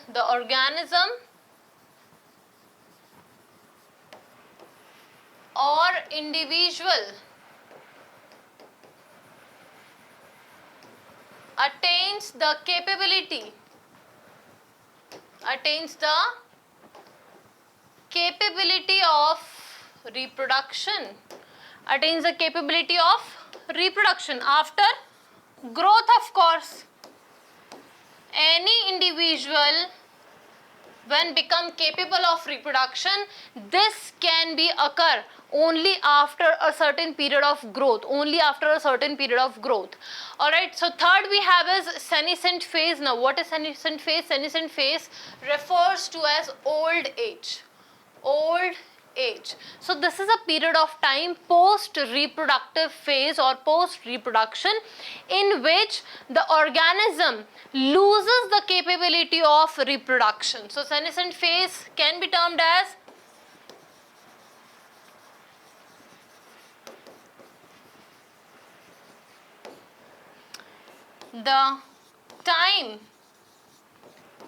attains the capability of reproduction after growth, of course. Any individual when become capable of reproduction, this can be occur only after a certain period of growth, Alright, so third we have is senescent phase. Now what is senescent phase? Senescent phase refers to as old age. So this is a period of time post reproductive phase or post reproduction in which the organism loses the capability of reproduction. So senescent phase can be termed as the time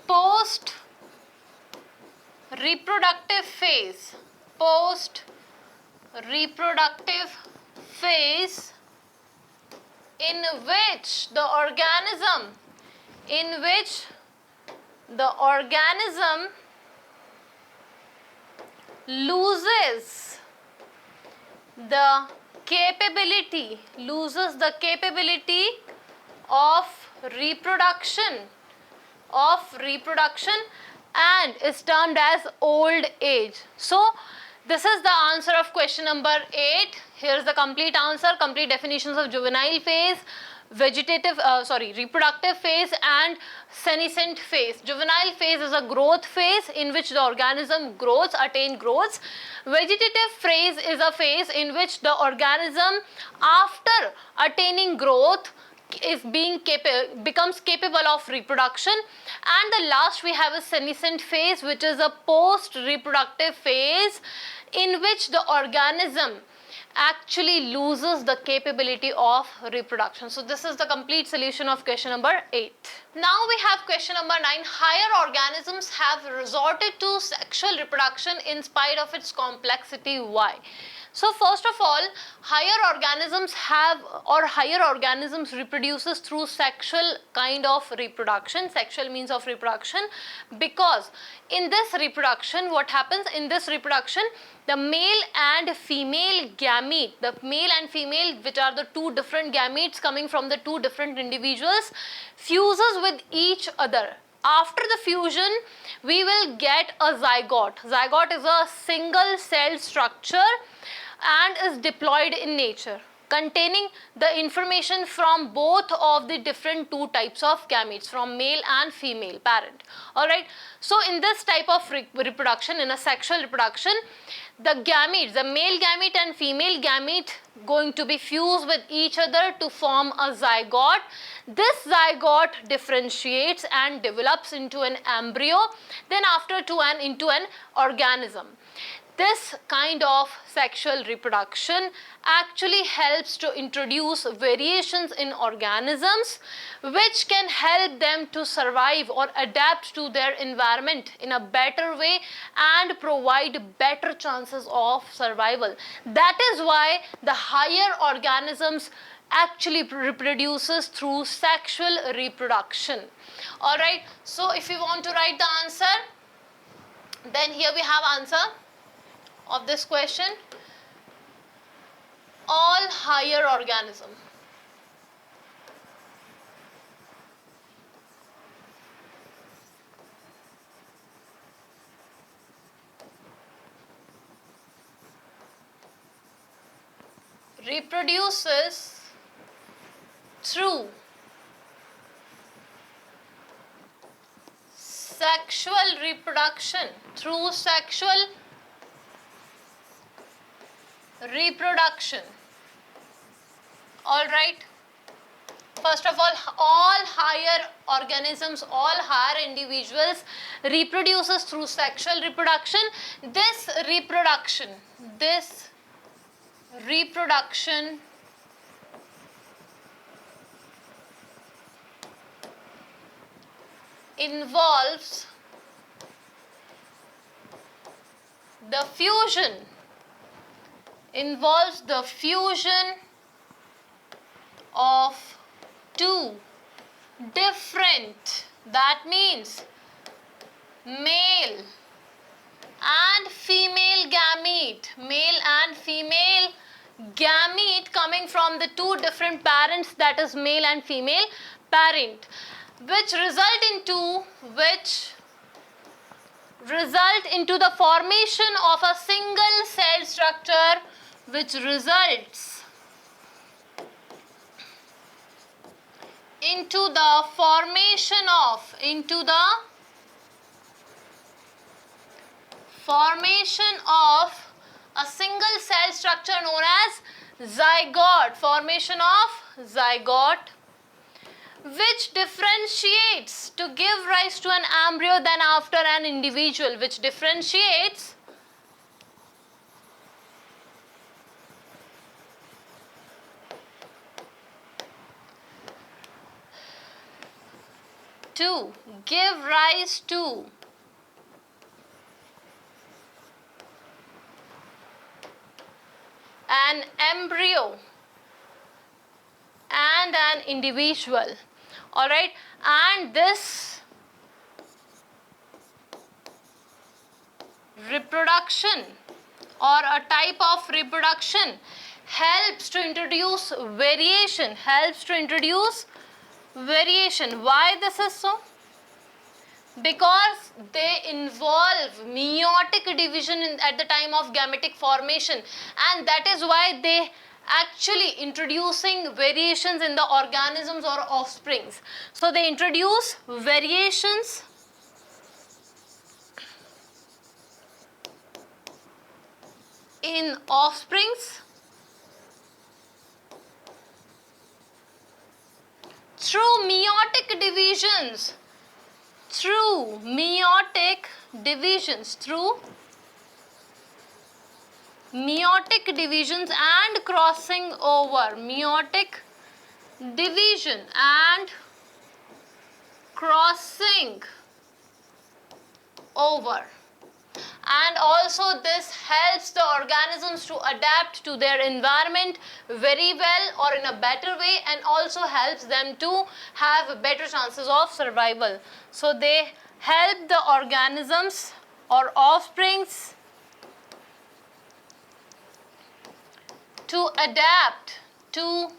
post reproductive phase in which the organism loses the capability of reproduction and is termed as old age. So this is the answer of question number 8. Here is the complete answer, complete definitions of juvenile phase, reproductive phase and senescent phase. Juvenile phase is a growth phase in which the organism attain growth. Vegetative phase is a phase in which the organism after attaining growth becomes capable of reproduction. And the last we have a senescent phase, which is a post reproductive phase in which the organism actually loses the capability of reproduction. So this is the complete solution of question number 8. Now we have question number 9. Higher organisms have resorted to sexual reproduction in spite of its complexity. Why? So first of all, higher organisms reproduces through sexual kind of reproduction, sexual means of reproduction, because in this reproduction, what happens in this reproduction, the male and female gamete, the male and female, which are the two different gametes coming from the two different individuals, fuses with each other. After the fusion, we will get a zygote. Zygote is a single cell structure and is diploid in nature, containing the information from both of the different two types of gametes, from male and female parent. Alright, so in this type of reproduction, in a sexual reproduction, the gametes, the male gamete and female gamete, going to be fused with each other to form a zygote. This zygote differentiates and develops into an embryo, then after into an organism. This kind of sexual reproduction actually helps to introduce variations in organisms which can help them to survive or adapt to their environment in a better way and provide better chances of survival. That is why the higher organisms actually reproduces through sexual reproduction. Alright, so if you want to write the answer, then here we have answer of this question. All higher organism. Reproduces through sexual reproduction, through sexual reproduction. Alright, first of all higher organisms, all higher individuals reproduces through sexual reproduction. This reproduction involves the fusion of two different, that means male and female gamete coming from the two different parents, that is male and female parent, which result into the formation of a single cell structure, which results into the formation of a single cell structure known as zygote, formation of zygote, which differentiates to give rise to an embryo, then after an individual, which differentiates to give rise to an embryo and an individual. Alright, and this reproduction or a type of reproduction helps to introduce variation, Why this is so? Because they involve meiotic division at the time of gametic formation, and that is why they actually introducing variations in the organisms or offsprings. So they introduce variations in offsprings through meiotic divisions, meiotic divisions and crossing over. Meiotic division and crossing over. And also this helps the organisms to adapt to their environment very well or in a better way, and also helps them to have better chances of survival. So they help the organisms or offsprings to adapt to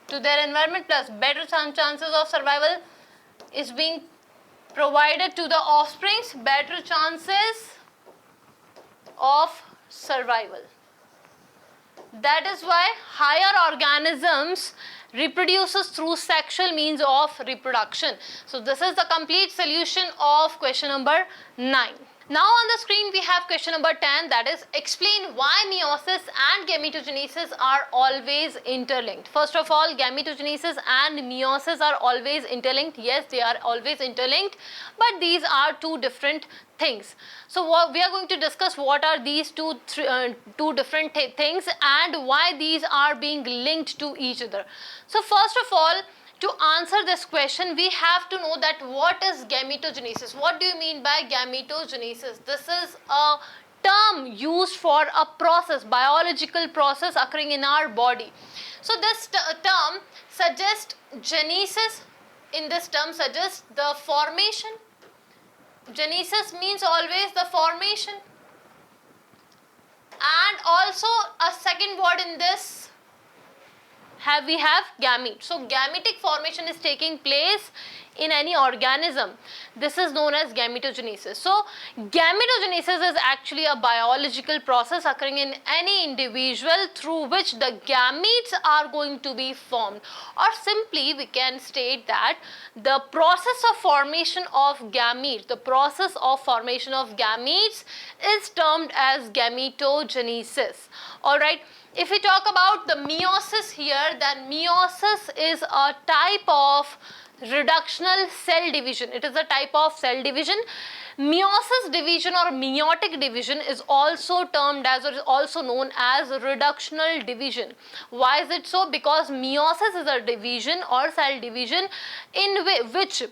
their environment, plus better chances of survival is being provided to the offsprings, better chances of survival. That is why higher organisms reproduces through sexual means of reproduction. So this is the complete solution of question number 9. Now on the screen we have question number 10, that is explain why meiosis and gametogenesis are always interlinked. First of all, gametogenesis and meiosis are always interlinked. Yes, they are always interlinked, but these are two different things. So we are going to discuss what are these two different things and why these are being linked to each other. So first of all, to answer this question, we have to know that what is gametogenesis. What do you mean by gametogenesis? This is a term used for a process, biological process occurring in our body. So this term suggests genesis. In this term suggests the formation. Genesis means always the formation. And also a second word in this we have gamete. So gametic formation is taking place in any organism. This is known as gametogenesis. So gametogenesis is actually a biological process occurring in any individual through which the gametes are going to be formed. Or simply we can state that the process of formation of gametes, is termed as gametogenesis. Alright. If we talk about the meiosis here, then meiosis is a type of reductional cell division. It is a type of cell division. Meiosis division or meiotic division is also termed as, or is also known as, reductional division. Why is it so? Because meiosis is a division or cell division in which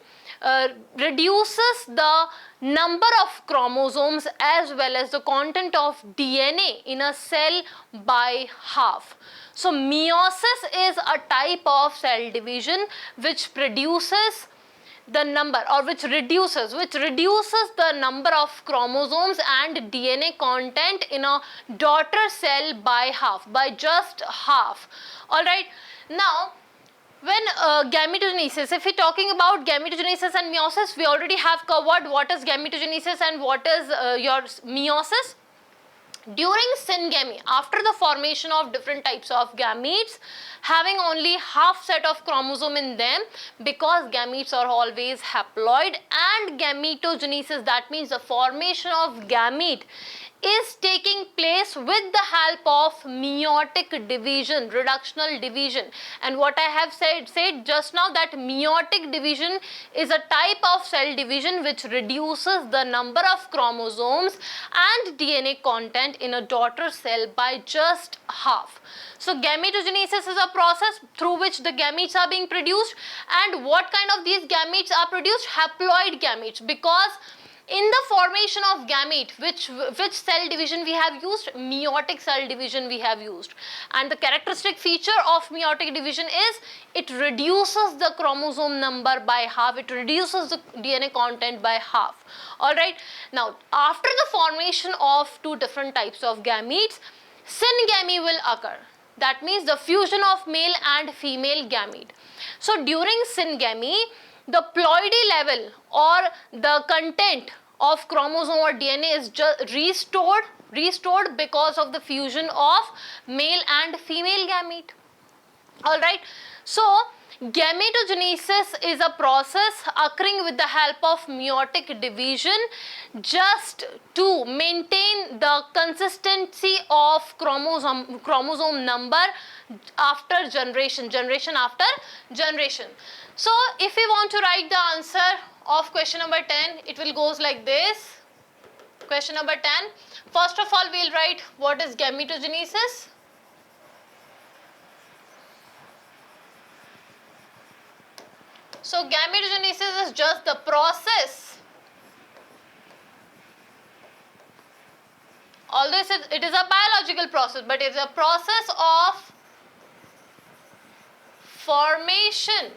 reduces the number of chromosomes as well as the content of DNA in a cell by half. So meiosis is a type of cell division which produces the number, or which reduces the number of chromosomes and DNA content in a daughter cell by half, by just half. Alright, now when gametogenesis, if we're talking about gametogenesis and meiosis, we already have covered what is gametogenesis and what is your meiosis. During syngamy, after the formation of different types of gametes having only half set of chromosome in them, because gametes are always haploid, and gametogenesis, that means the formation of gamete, is taking place with the help of meiotic division, reductional division. And what I have said just now, that meiotic division is a type of cell division which reduces the number of chromosomes and DNA content in a daughter cell by just half. So gametogenesis is a process through which the gametes are being produced. And what kind of these gametes are produced? Haploid gametes, because in the formation of gamete, which cell division we have used? Meiotic cell division we have used. And the characteristic feature of meiotic division is it reduces the chromosome number by half, it reduces the DNA content by half. Alright, now after the formation of two different types of gametes, syngamy will occur. That means the fusion of male and female gamete. So during syngamy, the ploidy level or the content of chromosome or DNA is just restored because of the fusion of male and female gamete. Alright, so gametogenesis is a process occurring with the help of meiotic division just to maintain the consistency of chromosome number after generation after generation. So if we want to write the answer of question number 10, it will goes like this. question number 10. First of all, we'll write what is gametogenesis. So gametogenesis is just the process, although it is a biological process, but it is a process of formation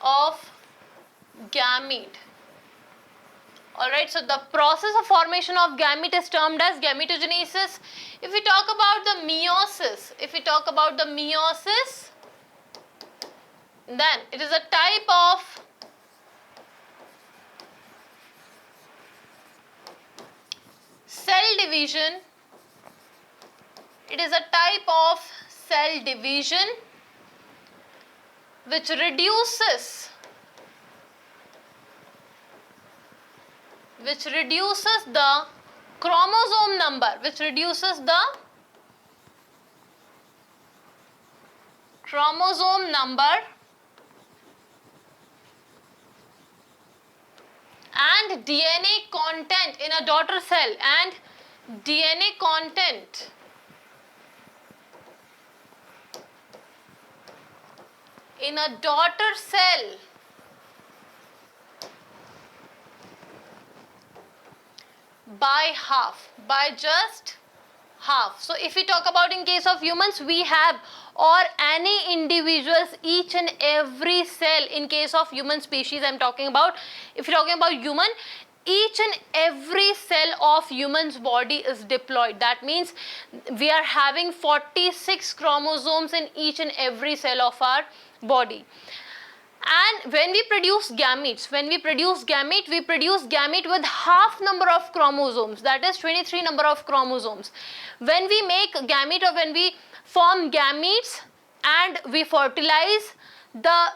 of gamete. Alright, so the process of formation of gamete is termed as gametogenesis. If we talk about the meiosis, then it is a type of cell division. It is a type of cell division which reduces the chromosome number, and DNA content in a daughter cell, and DNA content in a daughter cell by just half. So if we talk about in case of humans, we have, or any individuals, each and every cell in case of human species I'm talking about. If you're talking about human, each and every cell of human's body is diploid. That means we are having 46 chromosomes in each and every cell of our body. And when we produce gametes, we produce gamete with half number of chromosomes, that is 23 number of chromosomes. When we make gamete, or when we form gametes and we fertilize, the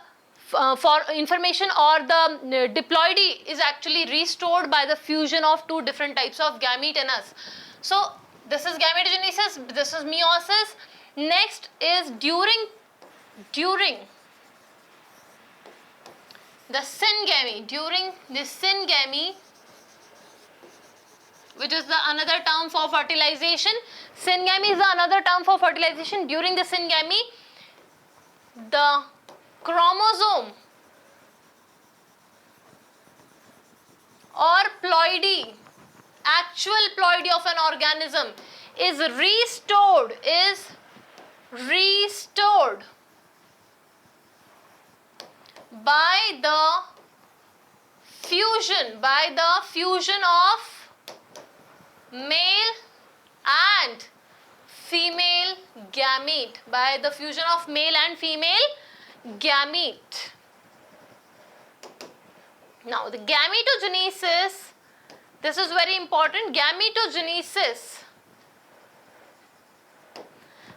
for information or the diploidy is actually restored by the fusion of two different types of gamete in us. So this is gametogenesis, this is meiosis. Next is during the syngamy, which is the another term for fertilization. Syngamy is the another term for fertilization. During the syngamy, the chromosome or ploidy, actual ploidy of an organism is restored by the fusion of male and female gamete, Now the gametogenesis, this is very important. Gametogenesis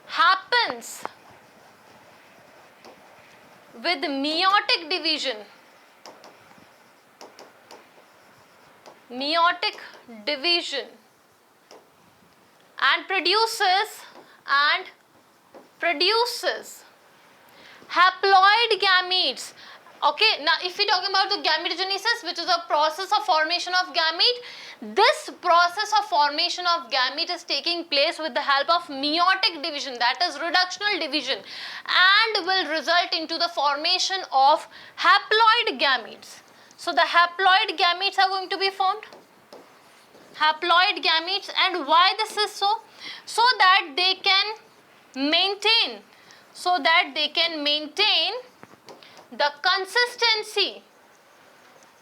happens with meiotic division, and produces haploid gametes. Okay, now if we talk about the gametogenesis, which is a process of formation of gamete, this process of formation of gamete is taking place with the help of meiotic division, that is reductional division, and will result into the formation of haploid gametes. So the haploid gametes are going to be formed. Haploid gametes, and why this is so? So that they can maintain the consistency,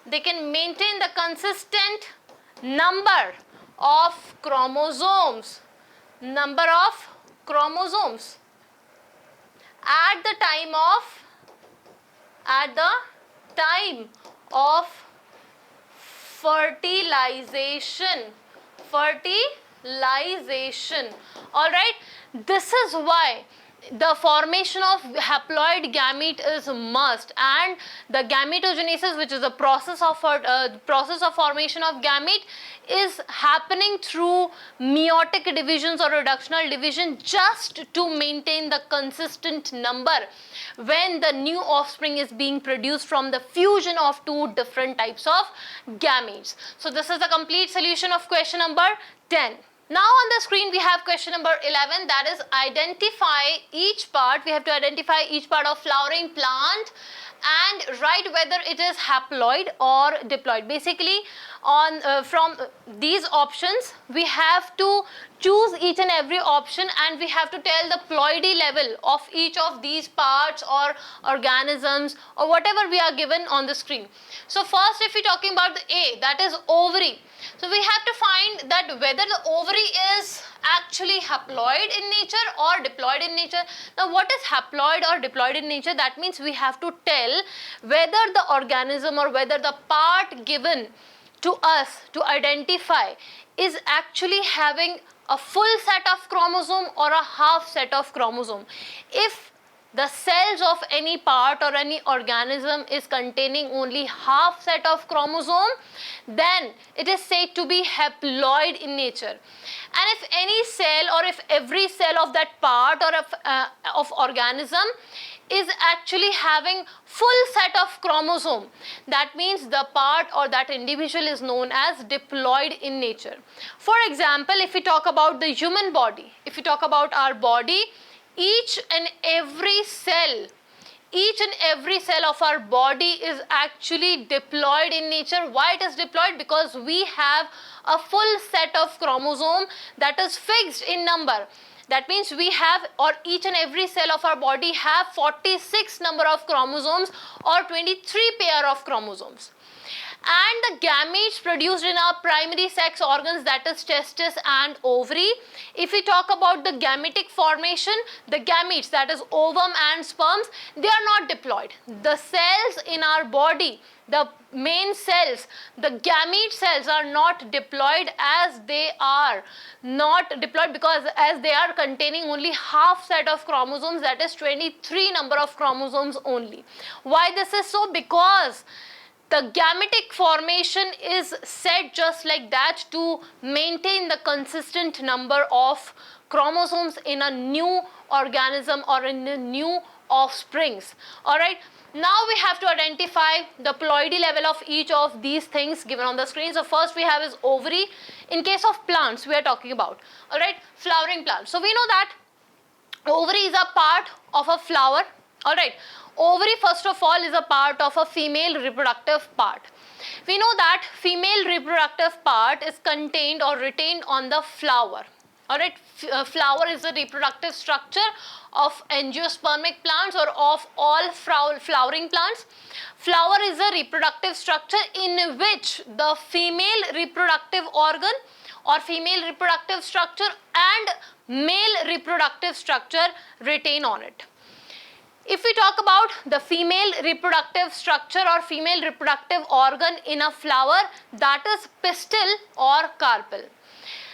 they can maintain the consistent number of chromosomes at the time of fertilization. All right, this is why the formation of haploid gamete is must, and the gametogenesis, which is the process of formation of gamete, is happening through meiotic divisions or reductional division, just to maintain the consistent number when the new offspring is being produced from the fusion of two different types of gametes. So this is the complete solution of question number 10. Now on the screen we have question number 11, that is identify each part. We have to identify each part of flowering plant and write whether it is haploid or diploid. Basically, from these options we have to choose each and every option, and we have to tell the ploidy level of each of these parts or organisms or whatever we are given on the screen. So first, if we're talking about the A, that is ovary. So we have to find that whether the ovary is actually haploid in nature or diploid in nature. Now what is haploid or diploid in nature? That means we have to tell whether the organism or whether the part given to us to identify is actually having a full set of chromosome or a half set of chromosome. If the cells of any part or any organism is containing only half set of chromosome, then it is said to be haploid in nature. And if any cell or if every cell of that part or of organism is actually having full set of chromosome, that means the part or that individual is known as diploid in nature. For example, if we talk about the human body, if we talk about our body, each and every cell of our body is actually diploid in nature. Why it is diploid? Because we have a full set of chromosome that is fixed in number. That means we have, or each and every cell of our body have 46 number of chromosomes or 23 pair of chromosomes. And the gametes produced in our primary sex organs, that is testis and ovary. If we talk about the gametic formation, the gametes, that is ovum and sperms, they are not diploid. The cells in our body, the main cells, the gamete cells are not diploid, as they are not diploid because as they are containing only half set of chromosomes, that is 23 number of chromosomes only. Why this is so? Because the gametic formation is set just like that to maintain the consistent number of chromosomes in a new organism or in a new offsprings. Alright, now we have to identify the ploidy level of each of these things given on the screen. So first we have is ovary. In case of plants we are talking about, alright, flowering plants. So we know that ovary is a part of a flower, alright. Ovary first of all is a part of a female reproductive part. We know that female reproductive part is contained or retained on the flower. Alright, flower is the reproductive structure of angiospermic plants or of all flowering plants. Flower is a reproductive structure in which the female reproductive organ or female reproductive structure and male reproductive structure retain on it. If we talk about the female reproductive structure or female reproductive organ in a flower, that is pistil or carpel.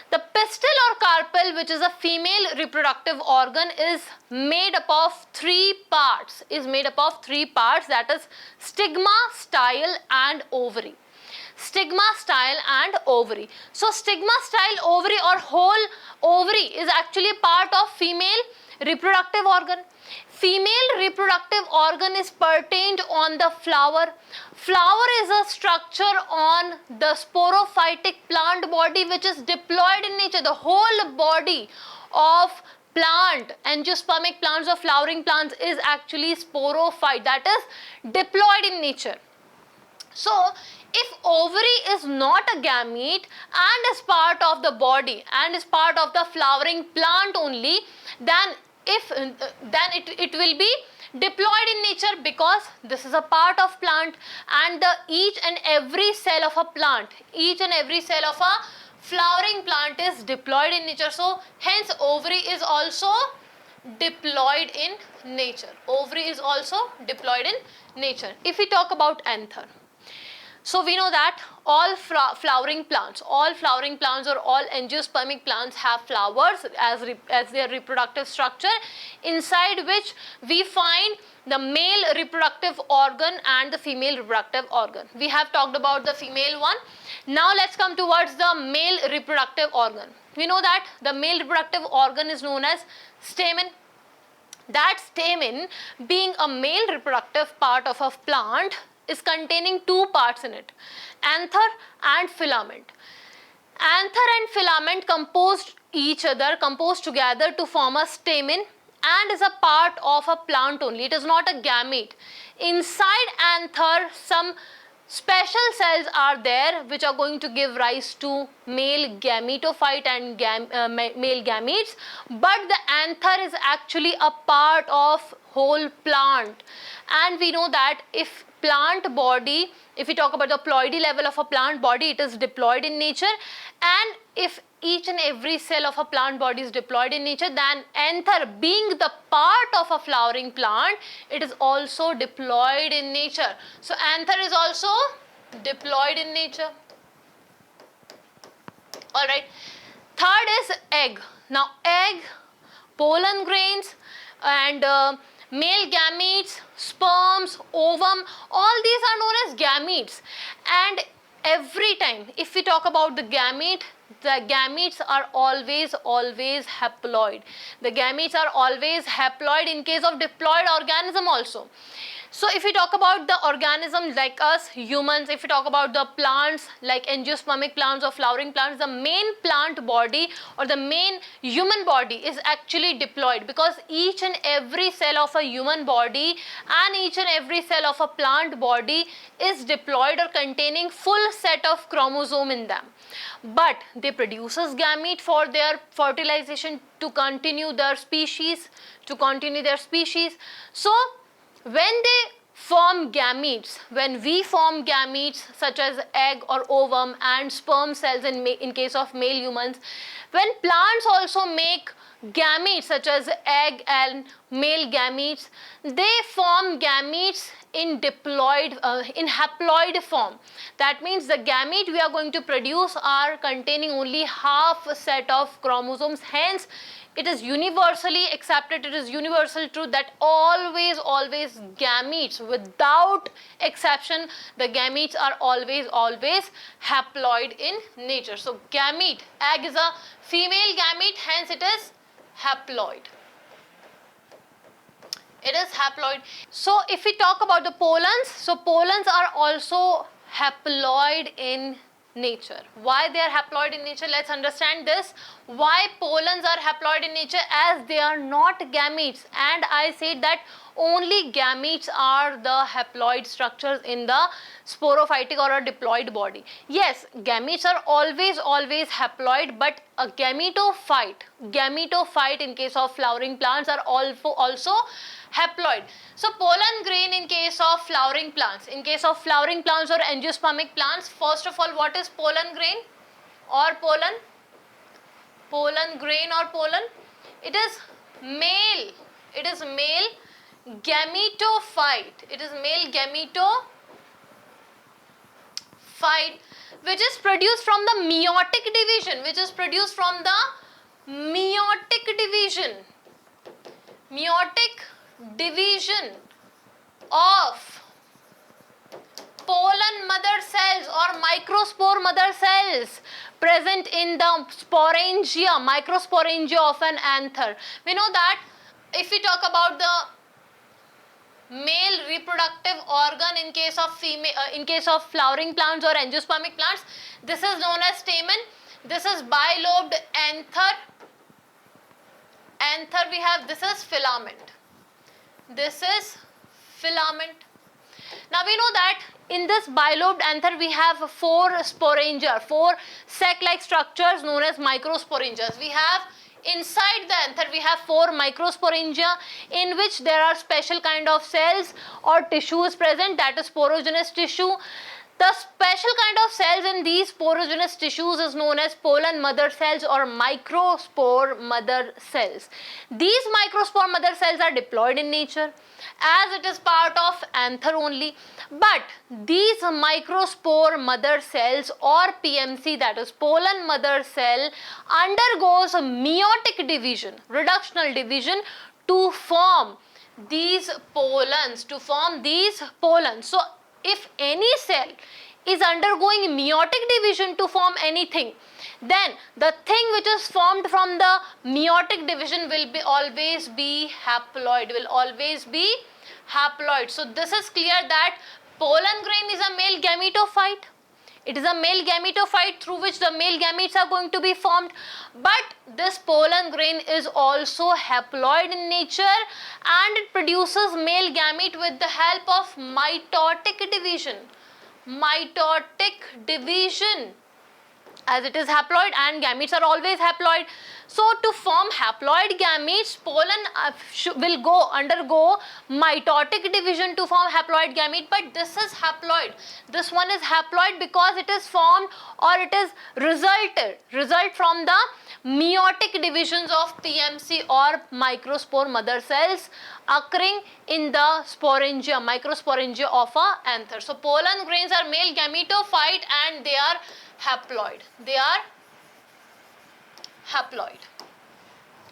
The pistil or carpel, which is a female reproductive organ, is made up of three parts. That is stigma, style and ovary. Stigma, style and ovary. So stigma, style, ovary or whole ovary is actually part of female reproductive organ. Female reproductive organ is pertained on the flower. Flower is a structure on the sporophytic plant body which is diploid in nature. The whole body of plant, angiospermic plants or flowering plants is actually sporophyte, that is diploid in nature. So if ovary is not a gamete and is part of the body and is part of the flowering plant only, then it will be diploid in nature, because this is a part of plant and each and every cell of a plant, each and every cell of a flowering plant is diploid in nature. So hence ovary is also diploid in nature. Ovary is also diploid in nature. If we talk about anther, So we know that all flowering plants or all angiospermic plants have flowers as their reproductive structure, inside which we find the male reproductive organ and the female reproductive organ. We have talked about the female one. Now let's come towards the male reproductive organ. We know that the male reproductive organ is known as stamen. That stamen, being a male reproductive part of a plant, is containing two parts in it, anther and filament. Anther and filament compose together to form a stamen and is a part of a plant only. It is not a gamete. Inside anther, some special cells are there which are going to give rise to male gametophyte and male gametes, but the anther is actually a part of whole plant. And we know that if we talk about the ploidy level of a plant body, it is diploid in nature, and if each and every cell of a plant body is diploid in nature, then anther, being the part of a flowering plant, it is also diploid in nature. So anther is also diploid in nature. Alright. Third is egg. Now egg, pollen grains and male gametes, sperms, ovum, all these are known as gametes. And every time if we talk about the gametes are always haploid. The gametes are always haploid in case of diploid organism also. So if we talk about the organisms like us humans, if we talk about the plants like angiospermic plants or flowering plants, the main plant body or the main human body is actually diploid, because each and every cell of a human body and each and every cell of a plant body is diploid or containing full set of chromosome in them. But they produces gamete for their fertilization to continue their species, So when we form gametes such as egg or ovum and sperm cells in case of male humans, when plants also make gametes such as egg and male gametes, they form gametes in haploid form. That means the gamete we are going to produce are containing only half a set of chromosomes. Hence it is universally accepted, it is universal truth that always gametes, without exception, the gametes are always haploid in nature. So gamete, egg is a female gamete, hence it is haploid. It is haploid. So if we talk about the pollens, so pollens are also haploid in nature. Why they are haploid in nature? Let's understand this. Why pollens are haploid in nature? As they are not gametes, and I said that only gametes are the haploid structures in the sporophytic or a diploid body. Yes, gametes are always haploid, but a gametophyte in case of flowering plants are also haploid. So pollen grain in case of flowering plants. In case of flowering plants or angiospermic plants, first of all, what is pollen grain or pollen? Pollen grain or pollen? It is male. It is male gametophyte. It is male gametophyte, which is produced from the meiotic division. Meiotic division of pollen mother cells or microspore mother cells present in the microsporangia of an anther. We know that if we talk about the male reproductive organ in case of flowering plants or angiospermic plants, this is known as stamen. This is bilobed anther. We have, this is filament. Now we know that in this bilobed anther we have four sporangia, four sac-like structures known as microsporangias. We have inside the anther we have four microsporangia in which there are special kind of cells or tissues present, that is sporogenous tissue. The special kind of cells in these sporogenous tissues is known as pollen mother cells or microspore mother cells. These microspore mother cells are diploid in nature, as it is part of anther only. But these microspore mother cells or PMC, that is pollen mother cell, undergoes a meiotic division, reductional division, to form these pollens, So if any cell is undergoing meiotic division to form anything, then the thing which is formed from the meiotic division will always be haploid, So this is clear that pollen grain is a male gametophyte. It is a male gametophyte through which the male gametes are going to be formed. But this pollen grain is also haploid in nature, and it produces male gamete with the help of mitotic division. As it is haploid, and gametes are always haploid. So to form haploid gametes, pollen will undergo mitotic division to form haploid gamete, but this is haploid. This one is haploid because it is formed, or it is result from the meiotic divisions of PMC or microspore mother cells occurring in the sporangia, microsporangia of a anther. So pollen grains are male gametophyte and they are haploid.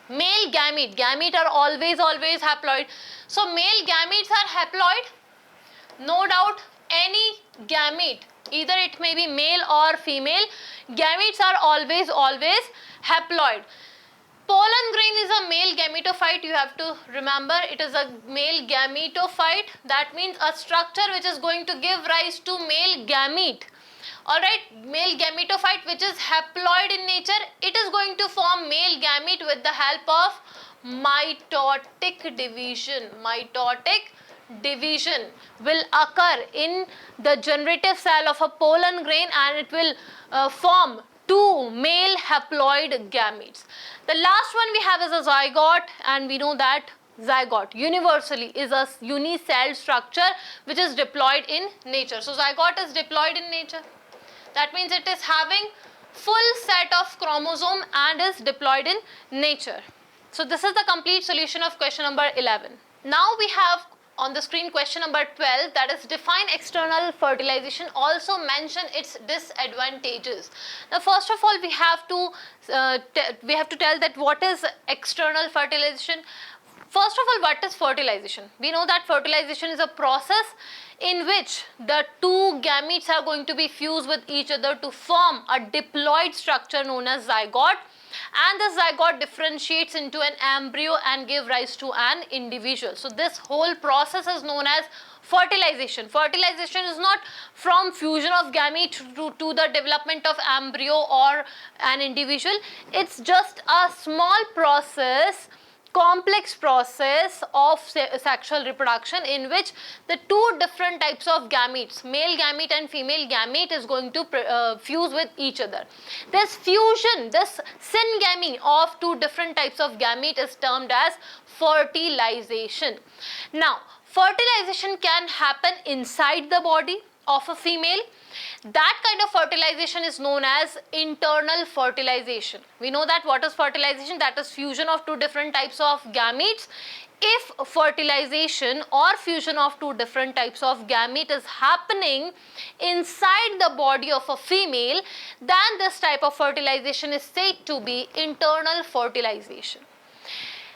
Male gamete are always haploid. So male gametes are haploid. No doubt, any gamete, either it may be male or female, gametes are always haploid. Pollen grain is a male gametophyte, you have to remember, it is a male gametophyte. That means a structure which is going to give rise to male gamete. Alright, male gametophyte which is haploid in nature, it is going to form male gamete with the help of mitotic division. Mitotic division will occur in the generative cell of a pollen grain, and it will form two male haploid gametes. The last one we have is a zygote, and we know that zygote universally is a unicelled structure which is diploid in nature. So zygote is diploid in nature. That means it is having full set of chromosome and is diploid in nature. So this is the complete solution of question number 11. Now we have on the screen question number 12, that is define external fertilization, also mention its disadvantages. Now first of all we have to tell that what is external fertilization. First of all, what is fertilization? We know that fertilization is a process in which the two gametes are going to be fused with each other to form a diploid structure known as zygote, and the zygote differentiates into an embryo and give rise to an individual. So this whole process is known as fertilization. Fertilization is not from fusion of gamete to the development of embryo or an individual. It's just a small process, complex process of sexual reproduction in which the two different types of gametes, male gamete and female gamete, is going to fuse with each other. This fusion, this syngamy of two different types of gamete is termed as fertilization. Now, fertilization can happen inside the body of a female. That kind of fertilization is known as internal fertilization. We know that what is fertilization? That is fusion of two different types of gametes. If fertilization or fusion of two different types of gamete is happening inside the body of a female, then this type of fertilization is said to be internal fertilization.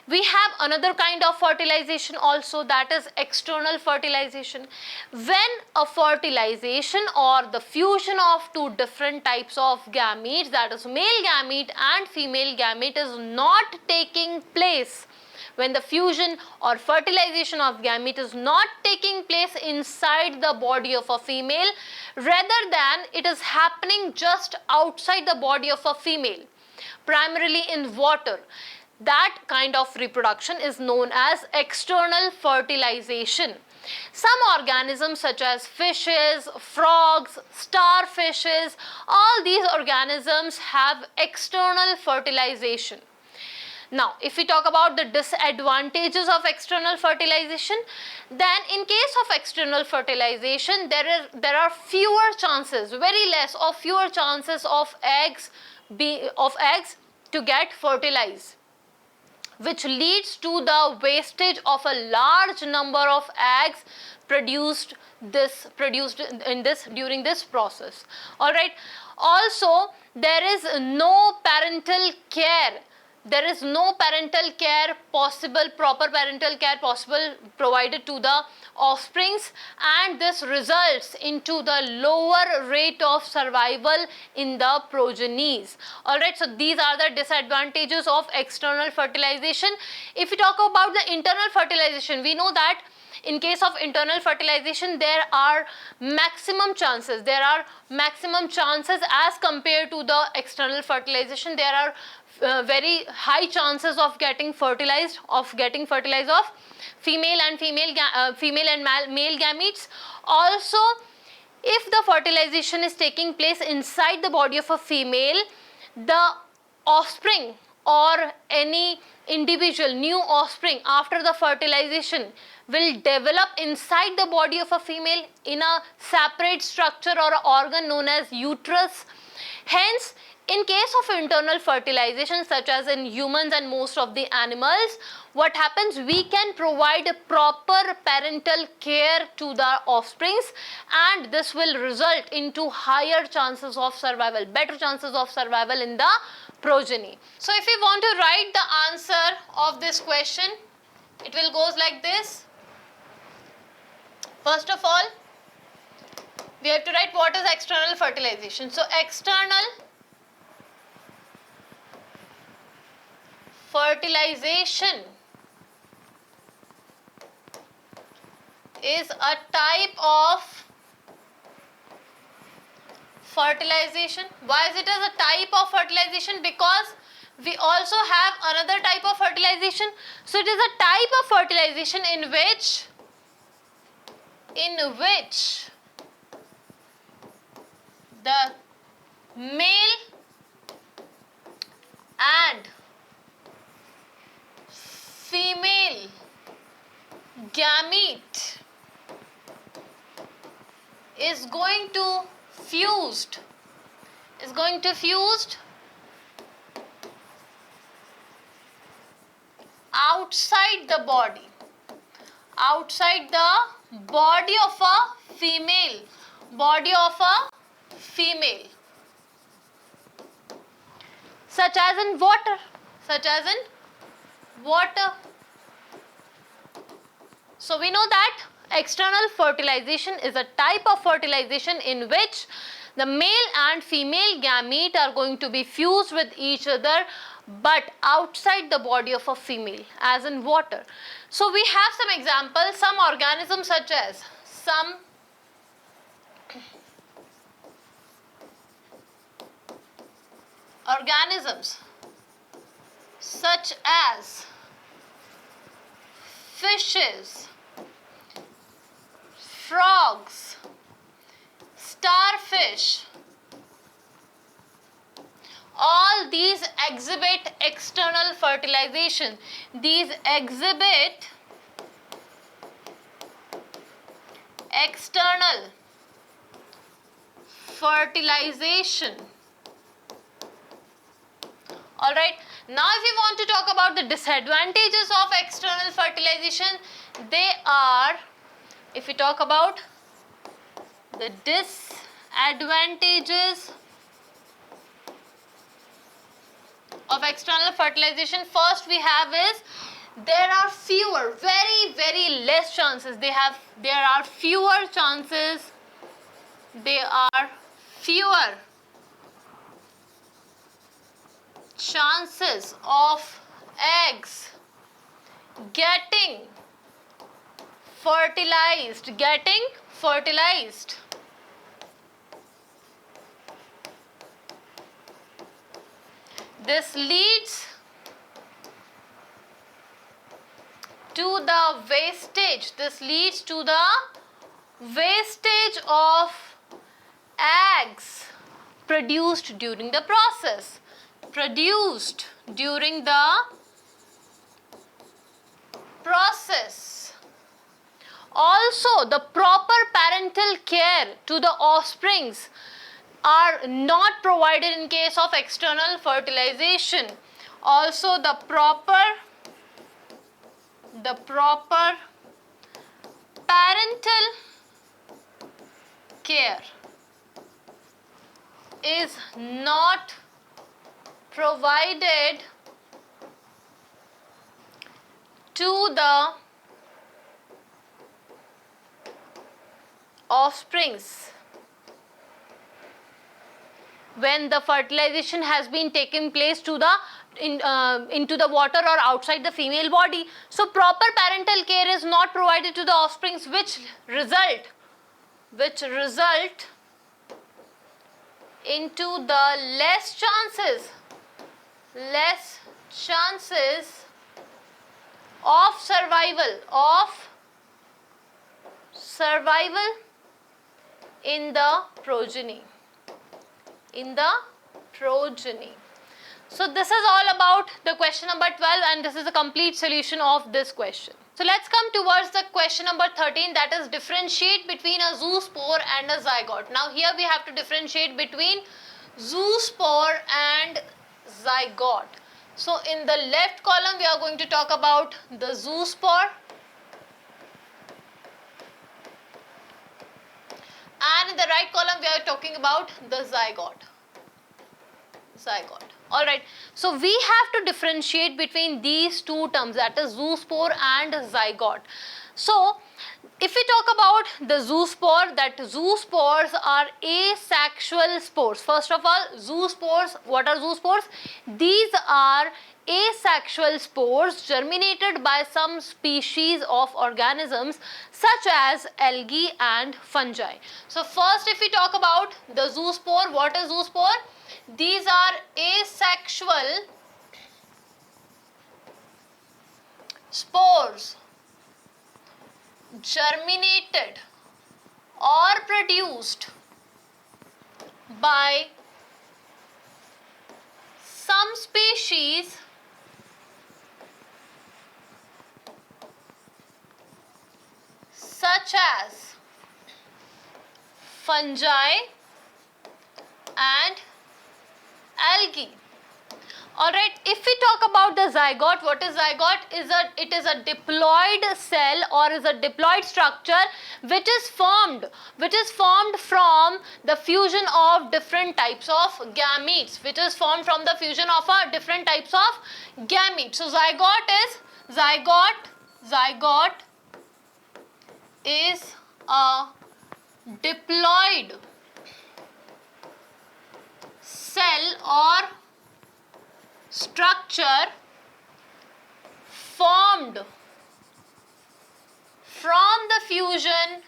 We have another kind of fertilization also, that is external fertilization. When a fertilization or the fusion of two different types of gametes, that is male gamete and female gamete, is not taking place, when the fusion or fertilization of gamete is not taking place inside the body of a female, rather than it is happening just outside the body of a female, primarily in water, that kind of reproduction is known as external fertilization. Some organisms such as fishes, frogs, starfishes, all these organisms have external fertilization. Now, if we talk about the disadvantages of external fertilization, then in case of external fertilization, there are fewer chances, very less or fewer chances of eggs to get fertilized. which leads to the wastage of a large number of eggs produced during this process. All right. Also, there is no parental care. There is no parental care possible, proper parental care possible provided to the offsprings, and this results into the lower rate of survival in the progenies. Alright, so these are the disadvantages of external fertilization. If we talk about the internal fertilization, we know that in case of internal fertilization, there are maximum chances. As compared to the external fertilization. There are very high chances of getting fertilized of female and male gametes. Also, if the fertilization is taking place inside the body of a female, the offspring or any individual new offspring after the fertilization will develop inside the body of a female in a separate structure or organ known as uterus. Hence, in case of internal fertilization, such as in humans and most of the animals, what happens, we can provide a proper parental care to the offsprings, and this will result into higher chances of survival, better chances of survival in the progeny. So if we want to write the answer of this question, it will goes like this. First of all, we have to write what is external fertilization. So external fertilization is a type of fertilization. Why is it as a type of fertilization? Because we also have another type of fertilization. So it is a type of fertilization in which the male and female gamete is going to fused outside the body of a female, such as in water. So we know that external fertilization is a type of fertilization in which the male and female gamete are going to be fused with each other, but outside the body of a female, as in water. So we have some examples, some organisms such as fishes, frogs, starfish. All these exhibit external fertilization. These exhibit external fertilization. Alright, now if we want to talk about the disadvantages of external fertilization, they are, if we talk about the disadvantages of external fertilization, first we have is there are fewer, very less chances. There are fewer chances. There are fewer chances of eggs getting fertilized. This leads to the wastage of eggs produced during the process. Also, the proper parental care to the offsprings are not provided in case of external fertilization. Also, the proper the proper parental care is not provided to the offsprings when the fertilization has been taken place to the into the water or outside the female body. So proper parental care is not provided to the offsprings, which result into the less chances of survival in the progeny. So this is all about the question number 12, and this is a complete solution of this question. So let's come towards the question number 13, that is differentiate between a zoospore and a zygote. Now here we have to differentiate between zoospore and zygote. So in the left column we are going to talk about the zoospore, and in the right column we are talking about the zygote. Alright, so we have to differentiate between these two terms, that is zoospore and zygote. So if we talk about the zoospore, that zoospores are asexual spores. First of all, zoospores, what are zoospores? These are asexual spores germinated by some species of organisms such as algae and fungi. So first, if we talk about the zoospore, what is zoospore? These are asexual spores germinated or produced by some species such as fungi and algae. Alright, if we talk about the zygote, what is zygote? It is a diploid cell or is a diploid structure which is formed from the fusion of different types of gametes, So zygote is a diploid cell or structure formed from the fusion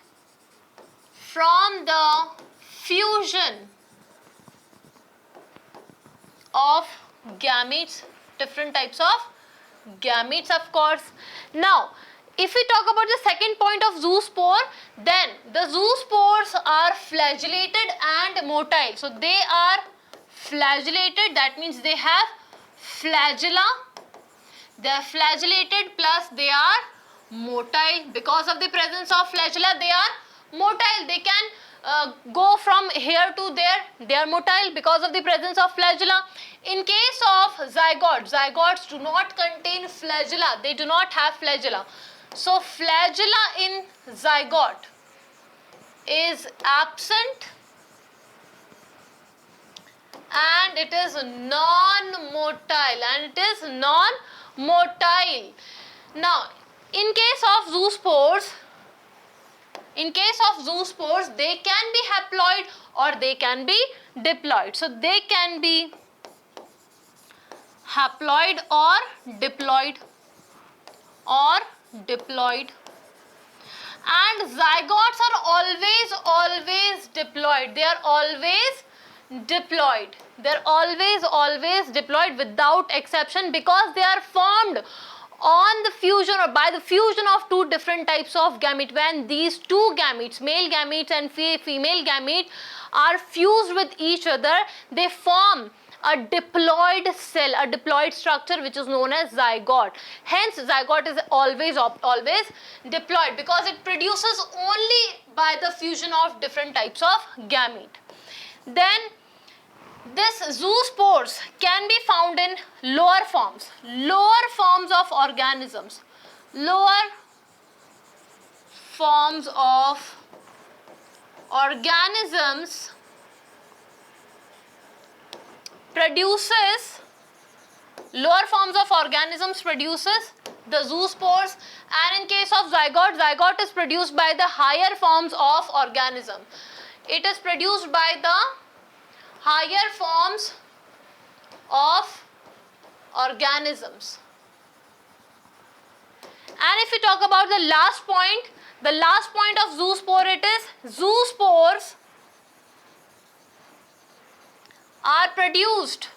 of gametes, different types of gametes, of course. Now if we talk about the second point of zoospore, then the zoospores are flagellated and motile. So they are flagellated, that means they have flagella, they are flagellated plus they are motile. Because of the presence of flagella, they are motile. They can go from here to there. They are motile because of the presence of flagella. In case of zygotes do not contain flagella. They do not have flagella. So flagella in zygote is absent and it is non-motile, Now in case of zoospores, they can be haploid or they can be diploid. So they can be haploid or diploid and zygotes are always diploid. They are always diploid without exception, because they are formed on the fusion or by the fusion of two different types of gamete. When these two gametes, male gametes and female gamete, are fused with each other, they form a diploid cell, a diploid structure which is known as zygote. Hence zygote is always diploid because it produces only by the fusion of different types of gamete. Then this zoospores can be found in lower forms of organisms. lower forms of organisms produces the zoospores, and in case of zygote is produced by the higher forms of organism. It is produced by the higher forms of organisms. And if we talk about the last point of zoospore, it is zoospores are produced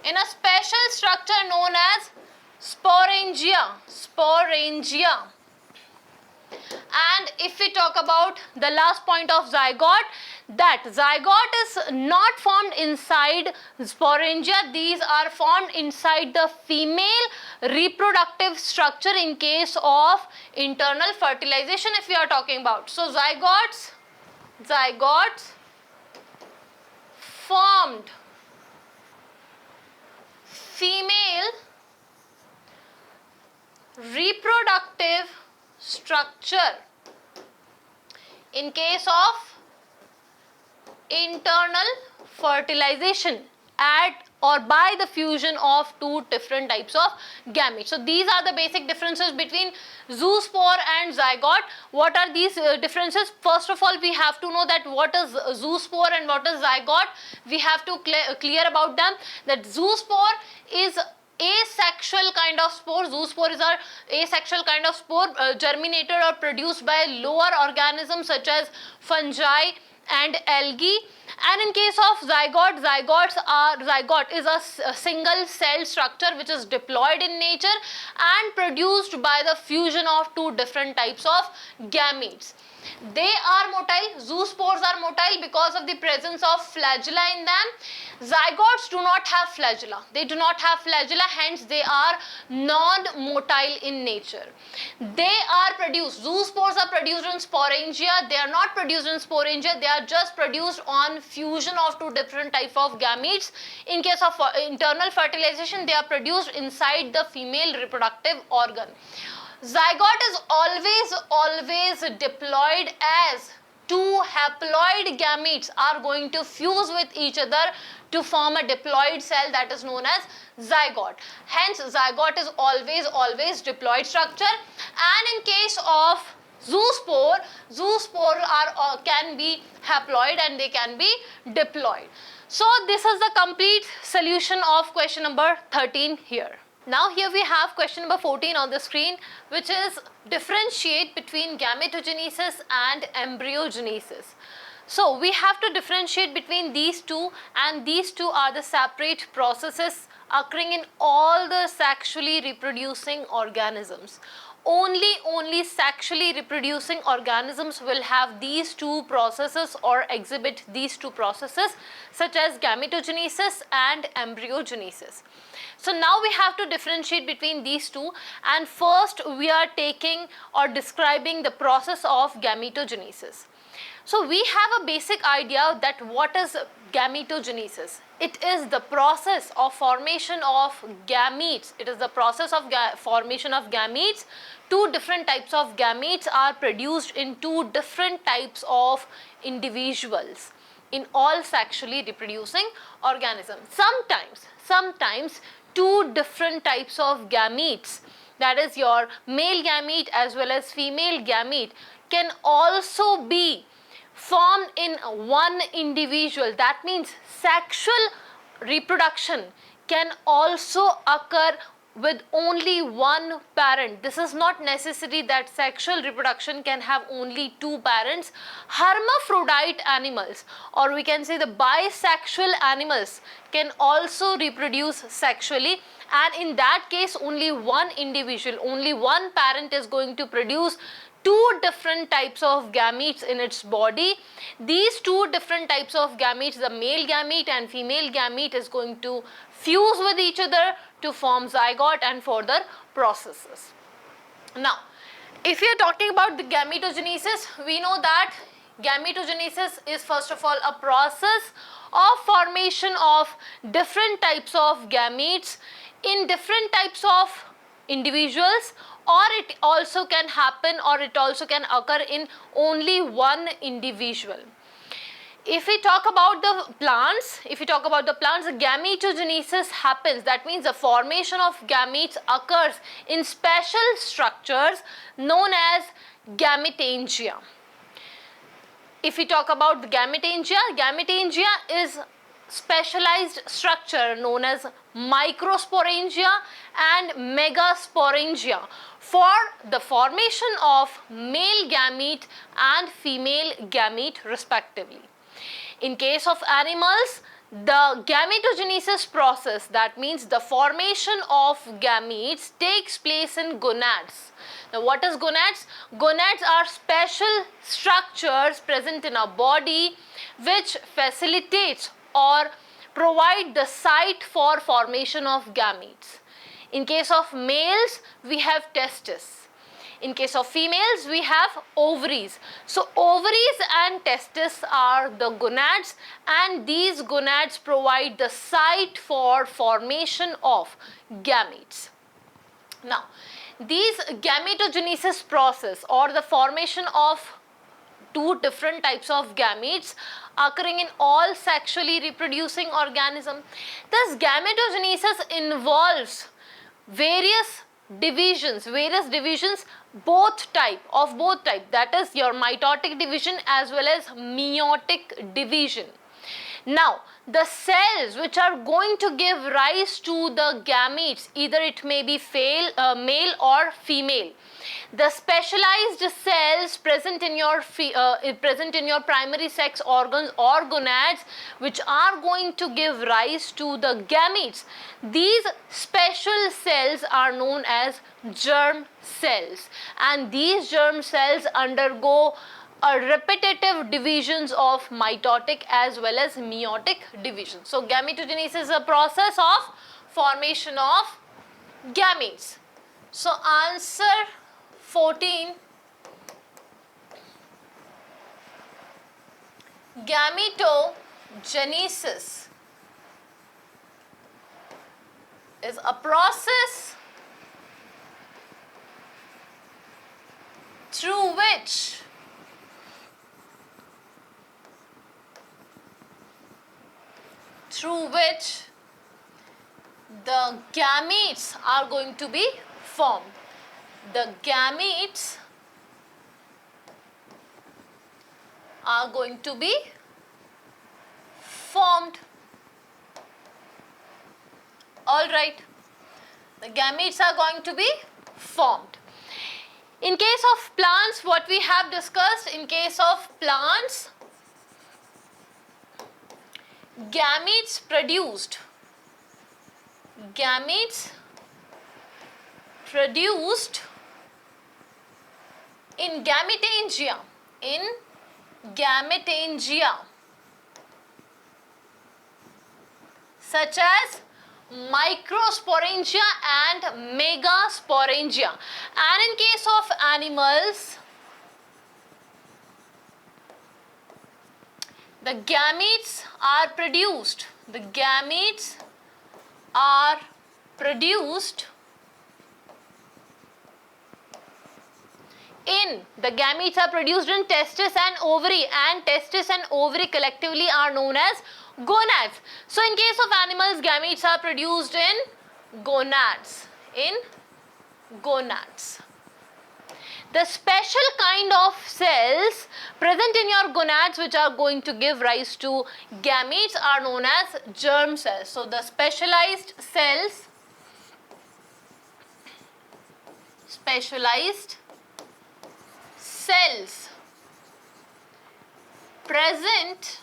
in a special structure known as sporangia. And if we talk about the last point of zygote, that zygote is not formed inside sporangia. These are formed inside the female reproductive structure in case of internal fertilization if we are talking about. So zygotes formed female reproductive structure in case of internal fertilization at or by the fusion of two different types of gametes. So these are the basic differences between zoospore and zygote. What are these differences? First of all, we have to know that what is zoospore and what is zygote. We have to clear about them. That zoospore is asexual kind of spore. Zoospore is our asexual kind of spore germinated or produced by lower organisms such as fungi and algae. And in case of zygote is a single cell structure which is diploid in nature and produced by the fusion of two different types of gametes. They are motile. Zoospores are motile because of the presence of flagella in them. Zygotes do not have flagella. Hence they are non-motile in nature. They are produced. Zoospores are produced in sporangia. They are not produced in sporangia. They are just produced on fusion of two different types of gametes. In case of internal fertilization, they are produced inside the female reproductive organ. Zygote is always diploid, as two haploid gametes are going to fuse with each other to form a diploid cell that is known as zygote. Hence zygote is always diploid structure. And in case of zoospore can be haploid and they can be diploid. So this is the complete solution of question number 13 here. Now here we have question number 14 on the screen, which is differentiate between gametogenesis and embryogenesis. So we have to differentiate between these two, and these two are the separate processes occurring in all the sexually reproducing organisms. Only sexually reproducing organisms will have these two processes or exhibit these two processes, such as gametogenesis and embryogenesis. So now we have to differentiate between these two, and first we are taking or describing the process of gametogenesis. So we have a basic idea that what is gametogenesis. It is the process of formation of gametes. It is the process of formation of gametes. Two different types of gametes are produced in two different types of individuals in all sexually reproducing organisms. Sometimes two different types of gametes, that is your male gamete as well as female gamete, can also be formed in one individual. That means sexual reproduction can also occur with only one parent. This is not necessary that sexual reproduction can have only two parents. Hermaphrodite animals, or we can say the bisexual animals, can also reproduce sexually, and in that case only one individual, only one parent is going to produce two different types of gametes in its body. These two different types of gametes, the male gamete and female gamete, is going to fuse with each other to form zygote and further processes. Now, if we are talking about the gametogenesis, we know that gametogenesis is first of all a process of formation of different types of gametes in different types of individuals, or it also can happen, or it also can occur in only one individual. If we talk about the plants, gametogenesis happens. That means the formation of gametes occurs in special structures known as gametangia. If we talk about the gametangia is specialized structure known as microsporangia and megasporangia for the formation of male gamete and female gamete respectively. In case of animals, the gametogenesis process, that means the formation of gametes, takes place in gonads. Now, what is gonads? Gonads are special structures present in our body which facilitates or provide the site for formation of gametes. In case of males, we have testes. In case of females, we have ovaries. So ovaries and testes are the gonads, and these gonads provide the site for formation of gametes. Now, these gametogenesis process, or the formation of two different types of gametes occurring in all sexually reproducing organisms. Thus, gametogenesis involves various divisions, both type, that is your mitotic division as well as meiotic division. Now, the cells which are going to give rise to the gametes, either it may be male or female. The specialized cells present in your primary sex organs or gonads, which are going to give rise to the gametes, these special cells are known as germ cells, and these germ cells undergo a repetitive divisions of mitotic as well as meiotic division. So gametogenesis is a process of formation of gametes. So answer 14, gametogenesis is a process through which the gametes are going to be formed. The gametes are going to be formed. All right. The gametes are going to be formed. In case of plants, what we have discussed, in case of plants, gametes produced in gametangia, such as microsporangia and megasporangia. And in case of animals, the gametes are produced in testis and ovary, and testis and ovary collectively are known as gonads. So in case of animals, gametes are produced in gonads. The special kind of cells present in your gonads which are going to give rise to gametes are known as germ cells. So the specialized cells present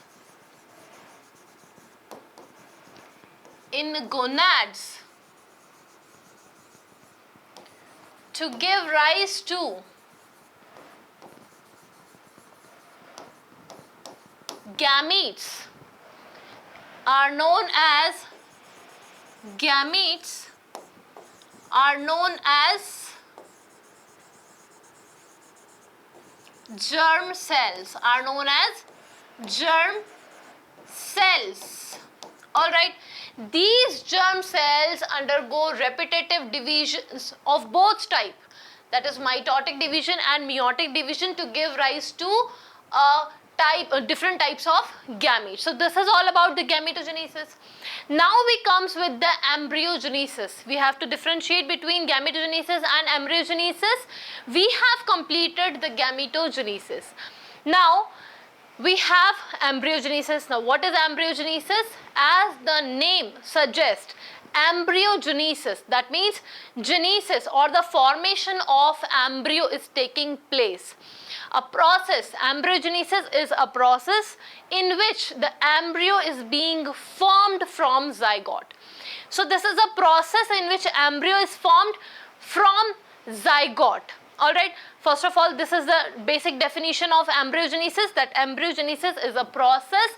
in gonads to give rise to gametes are known as germ cells, Alright, these germ cells undergo repetitive divisions of both type, that is mitotic division and meiotic division, to give rise to different types of gametes. So this is all about the gametogenesis. Now we comes with the embryogenesis. We have to differentiate between gametogenesis and embryogenesis. We have completed the gametogenesis. Now we have embryogenesis. Now what is embryogenesis? As the name suggests, embryogenesis, that means genesis or the formation of embryo is taking place. A process, embryogenesis is a process in which the embryo is being formed from zygote. So this is a process in which embryo is formed from zygote. Alright, first of all, this is the basic definition of embryogenesis, that embryogenesis is a process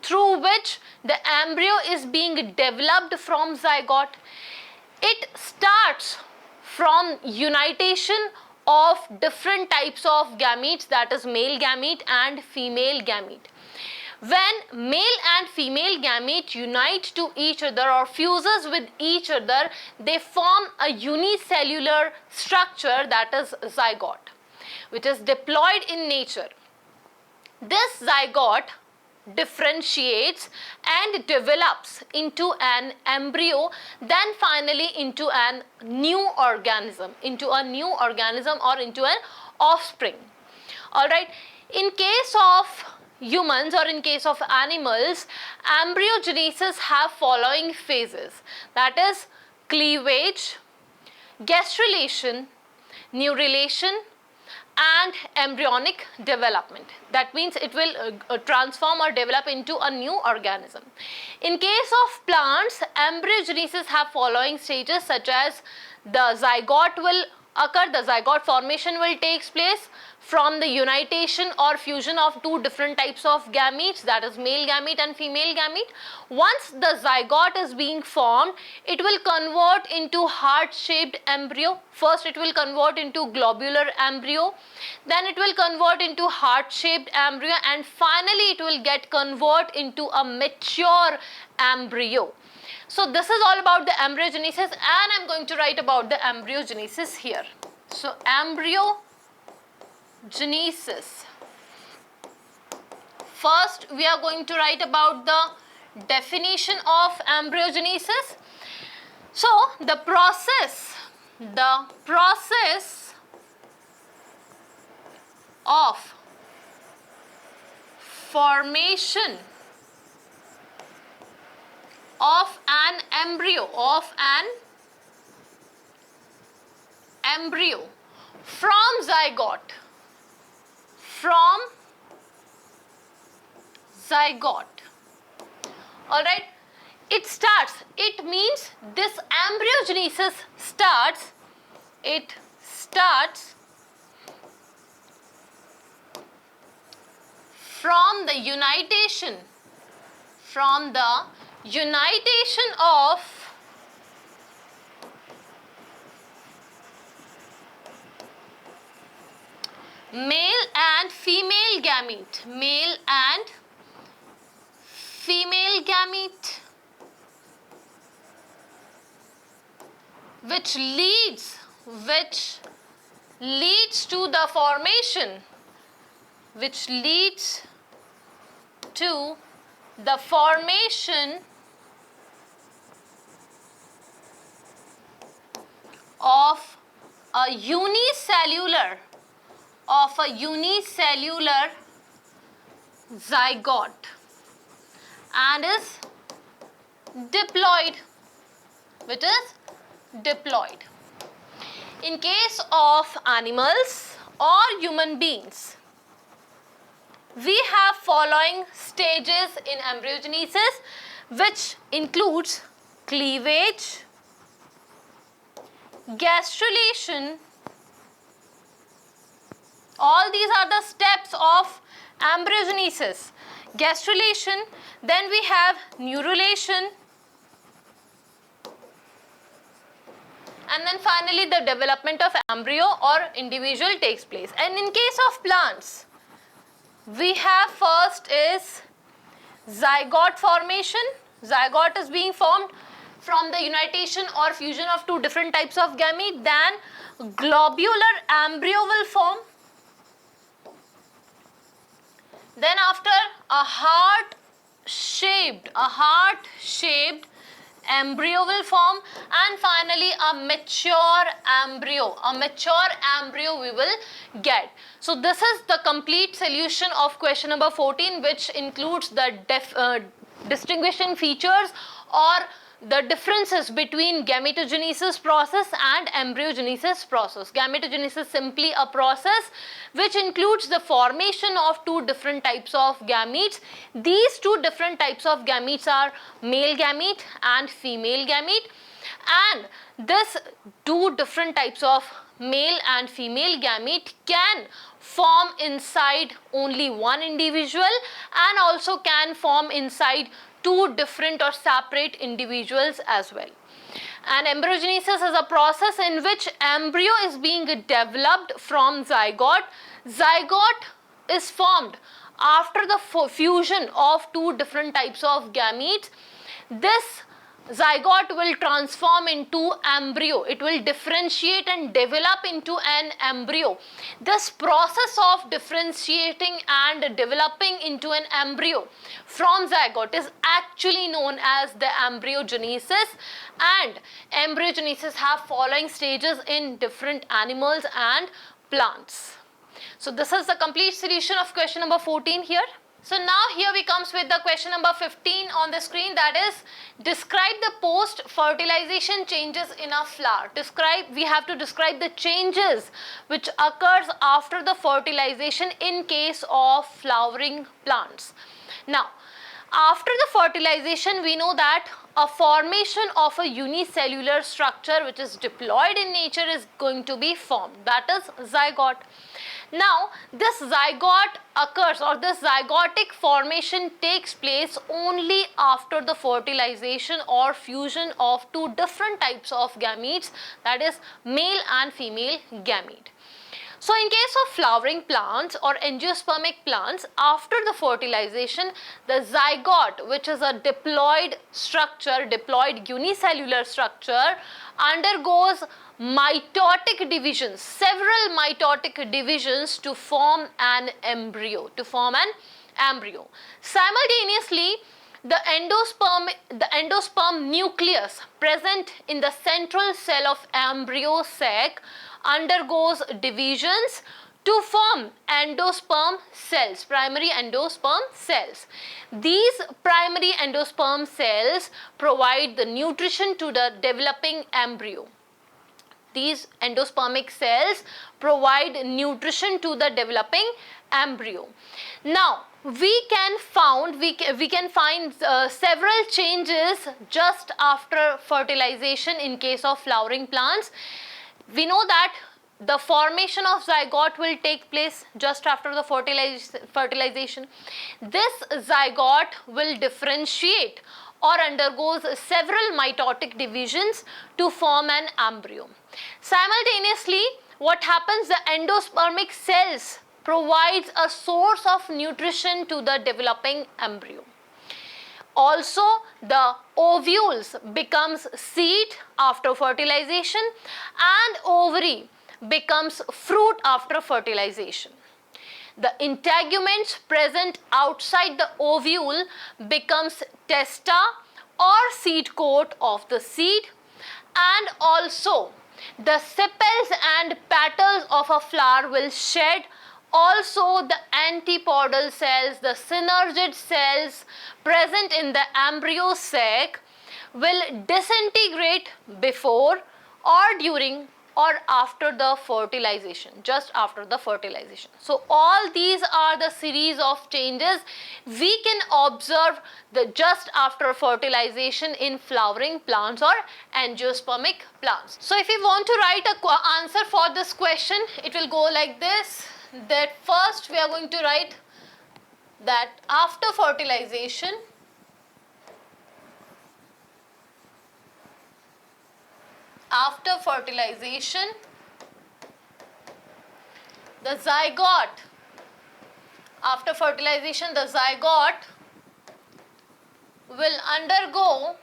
through which the embryo is being developed from zygote. It starts from unitation of different types of gametes, that is male gamete and female gamete. When male and female gamete unite to each other or fuses with each other, they form a unicellular structure, that is zygote, which is diploid in nature. This zygote differentiates and develops into an embryo, then finally into a new organism or into an offspring. Alright, in case of humans or in case of animals, embryogenesis have following phases, that is cleavage, gastrulation, neurulation and embryonic development. That means it will transform or develop into a new organism. In case of plants, embryogenesis have following stages, such as the zygote will occur, the zygote formation will take place from the unitation or fusion of two different types of gametes, that is male gamete and female gamete. Once the zygote is being formed, it will convert into heart-shaped embryo. First it will convert into globular embryo, then it will convert into heart-shaped embryo, and finally it will get convert into a mature embryo. So this is all about the embryogenesis, and I'm going to write about the embryogenesis here. So embryogenesis. First we are going to write about the definition of embryogenesis. So the process of formation of an embryo from zygote, alright, it means this embryogenesis starts from the unitation of male and female gamete, which leads to the formation of a unicellular zygote and is diploid, which is diploid. In case of animals or human beings, we have following stages in embryogenesis, which includes cleavage, gastrulation. All these are the steps of embryogenesis. Gastrulation, then we have neurulation, and then finally the development of embryo or individual takes place. And in case of plants, we have first is zygote formation. zygote is being formed from the unitation or fusion of two different types of gamete, then globular embryo will form. Then after a heart-shaped embryo will form, and finally a mature embryo we will get. So this is the complete solution of question number 14, which includes the distinguishing features or the differences between gametogenesis process and embryogenesis process. Gametogenesis is simply a process which includes the formation of two different types of gametes. These two different types of gametes are male gamete and female gamete, and this two different types of male and female gamete can form inside only one individual and also can form inside two different or separate individuals as well. And embryogenesis is a process in which embryo is being developed from zygote. Zygote is formed after the fusion of two different types of gametes. This zygote will transform into embryo. It will differentiate and develop into an embryo. This process of differentiating and developing into an embryo from zygote is actually known as the embryogenesis, and embryogenesis have following stages in different animals and plants. So this is the complete solution of question number 14 here. So now here we comes with the question number 15 on the screen, that is, describe the post-fertilization changes in a flower. We have to describe the changes which occurs after the fertilization in case of flowering plants. Now, after the fertilization, we know that a formation of a unicellular structure which is diploid in nature is going to be formed, that is zygote. Now, this zygote occurs, or this zygotic formation takes place only after the fertilization or fusion of two different types of gametes, that is male and female gamete. So in case of flowering plants or angiospermic plants, after the fertilization, the zygote, which is a diploid structure, diploid unicellular structure, undergoes mitotic divisions, several mitotic divisions to form an embryo, Simultaneously, the endosperm nucleus present in the central cell of embryo sac undergoes divisions to form endosperm cells, primary endosperm cells. These primary endosperm cells provide the nutrition to the developing embryo. These endospermic cells provide nutrition to the developing embryo. Now, we can find several changes just after fertilization in case of flowering plants. We know that the formation of zygote will take place just after the fertilization. This zygote will differentiate or undergoes several mitotic divisions to form an embryo. Simultaneously, what happens, the endospermic cells provides a source of nutrition to the developing embryo. Also, the ovules becomes seed after fertilization and ovary becomes fruit after fertilization. The integuments present outside the ovule becomes testa or seed coat of the seed, and also the sepals and petals of a flower will shed. Also, the antipodal cells, the synergid cells present in the embryo sac will disintegrate before or during or after the fertilization, just after the fertilization. So all these are the series of changes we can observe just after fertilization in flowering plants or angiospermic plants. So if we want to write an answer for this question, it will go like this, that first we are going to write that after fertilization, the zygote will undergo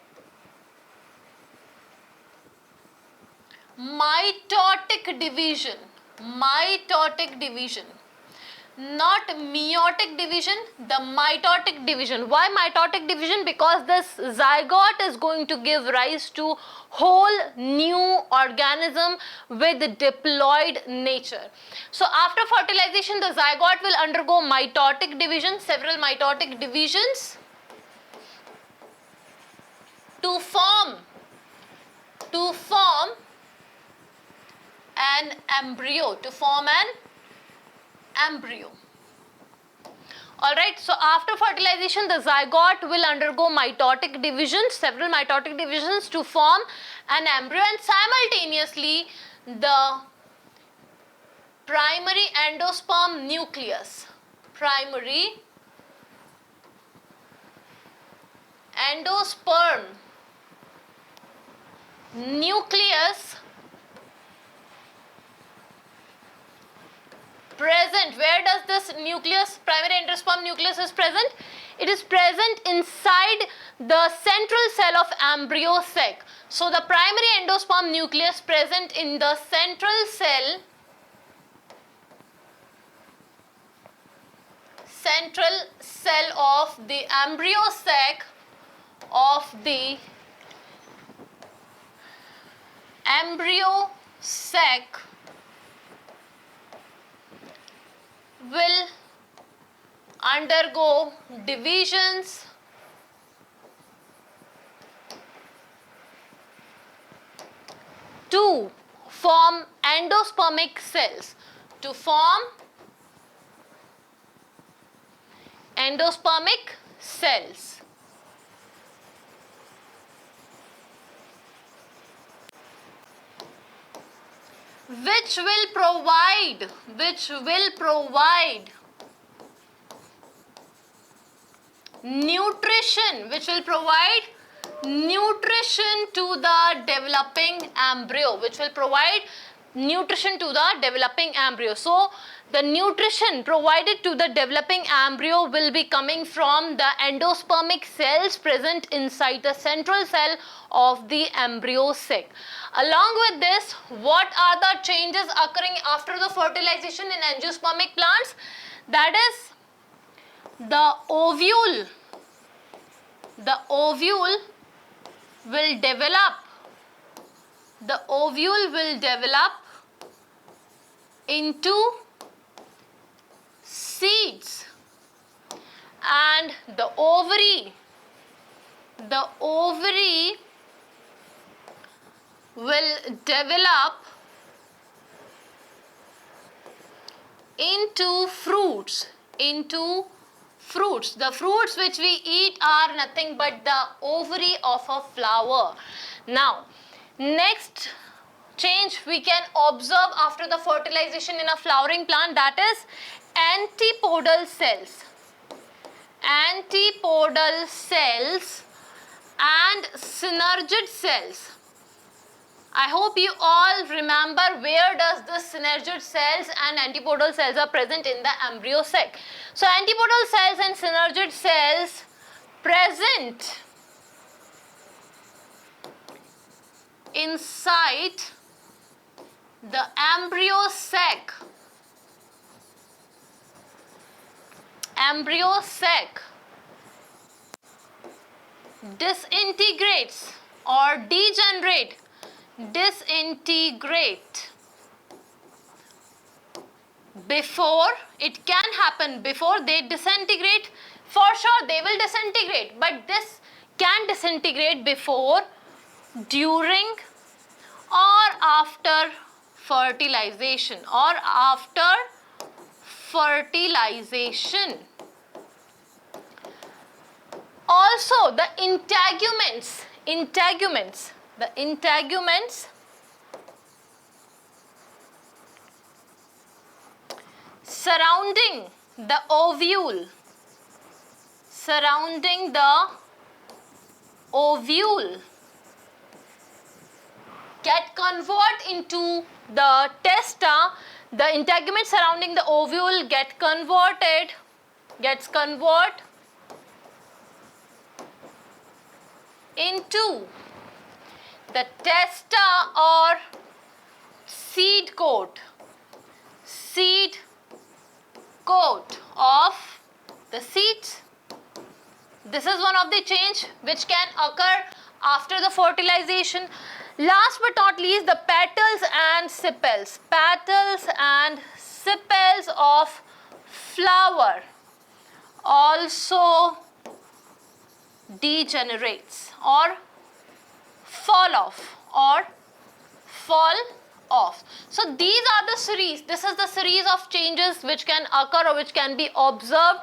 mitotic division, not meiotic division, the mitotic division. Why mitotic division? Because this zygote is going to give rise to whole new organism with diploid nature. So after fertilization, the zygote will undergo mitotic division, several mitotic divisions to form an embryo, Alright, so after fertilization, the zygote will undergo mitotic divisions, several mitotic divisions to form an embryo, and simultaneously the primary endosperm nucleus, present. Where does this nucleus, primary endosperm nucleus, is present? It is present inside the central cell of embryo sac. So the primary endosperm nucleus present in the central cell of the embryo sac will undergo divisions to form endospermic cells, which will provide nutrition to the developing embryo. So the nutrition provided to the developing embryo will be coming from the endospermic cells present inside the central cell of the embryo sac. Along with this, what are the changes occurring after the fertilization in angiospermic plants? That is, the ovule will develop into seeds, and the ovary will develop into fruits. The fruits which we eat are nothing but the ovary of a flower. Now, next change we can observe after the fertilization in a flowering plant, that is antipodal cells and synergid cells. I hope you all remember where does the synergid cells and antipodal cells are present in the embryo sac. So antipodal cells and synergid cells present inside the embryo sac disintegrates or disintegrate before, it can happen before they disintegrate. For sure they will disintegrate, but this can disintegrate before, during or after fertilization Also the integuments surrounding the ovule get convert into the testa. The integument surrounding the ovule gets convert into the testa or seed coat of the seeds. This is one of the change which can occur after the fertilization. Last but not least, the petals and sepals. Petals and sepals of flower also degenerates or fall off. So these are the series. This is the series of changes which can occur or which can be observed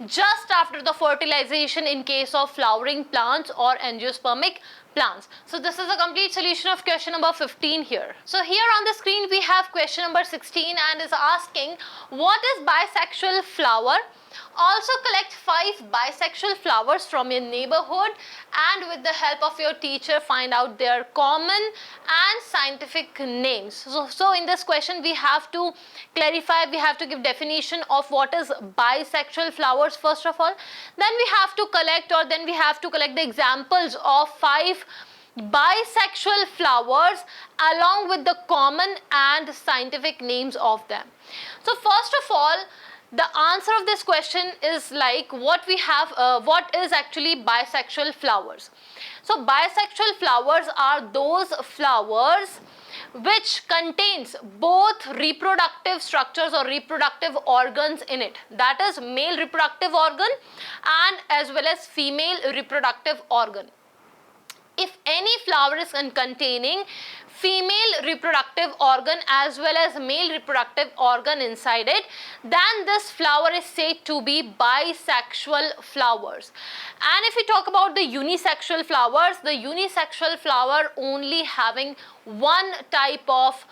just after the fertilization in case of flowering plants or angiospermic plants. So this is a complete solution of question number 15 here. So here on the screen we have question number 16 and is asking what is bisexual flower? Also collect 5 bisexual flowers from your neighborhood and with the help of your teacher find out their common and scientific names. So in this question we have to clarify, we have to give definition of what is bisexual flowers first of all. Then we have to collect the examples of 5 bisexual flowers along with the common and scientific names of them. So first of all, the answer of this question is like what is actually bisexual flowers. So bisexual flowers are those flowers which contains both reproductive structures or reproductive organs in it, that is male reproductive organ and as well as female reproductive organ. If any flower is containing female reproductive organ as well as male reproductive organ inside it, then this flower is said to be bisexual flowers. And if we talk about the unisexual flowers, the unisexual flower only having one type of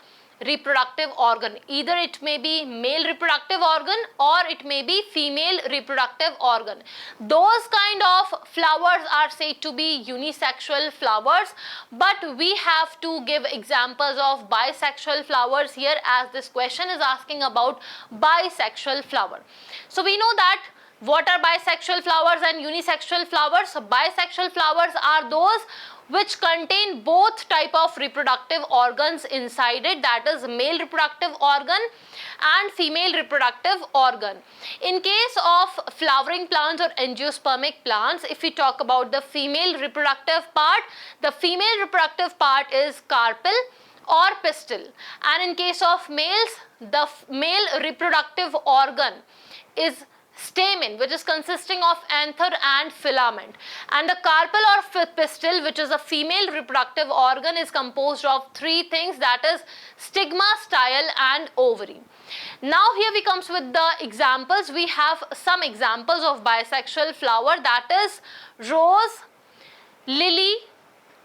reproductive organ. Either it may be male reproductive organ or it may be female reproductive organ. Those kind of flowers are said to be unisexual flowers, but we have to give examples of bisexual flowers here as this question is asking about bisexual flower. So we know that what are bisexual flowers and unisexual flowers? So bisexual flowers are those which contain both type of reproductive organs inside it, that is male reproductive organ and female reproductive organ. In case of flowering plants or angiospermic plants, if we talk about the female reproductive part, the female reproductive part is carpel or pistil, and in case of males, the male reproductive organ is stamen, which is consisting of anther and filament, and the carpel or pistil, which is a female reproductive organ, is composed of 3 things, that is stigma, style and ovary. Now here we comes with the examples. We have some examples of bisexual flower, that is rose, lily,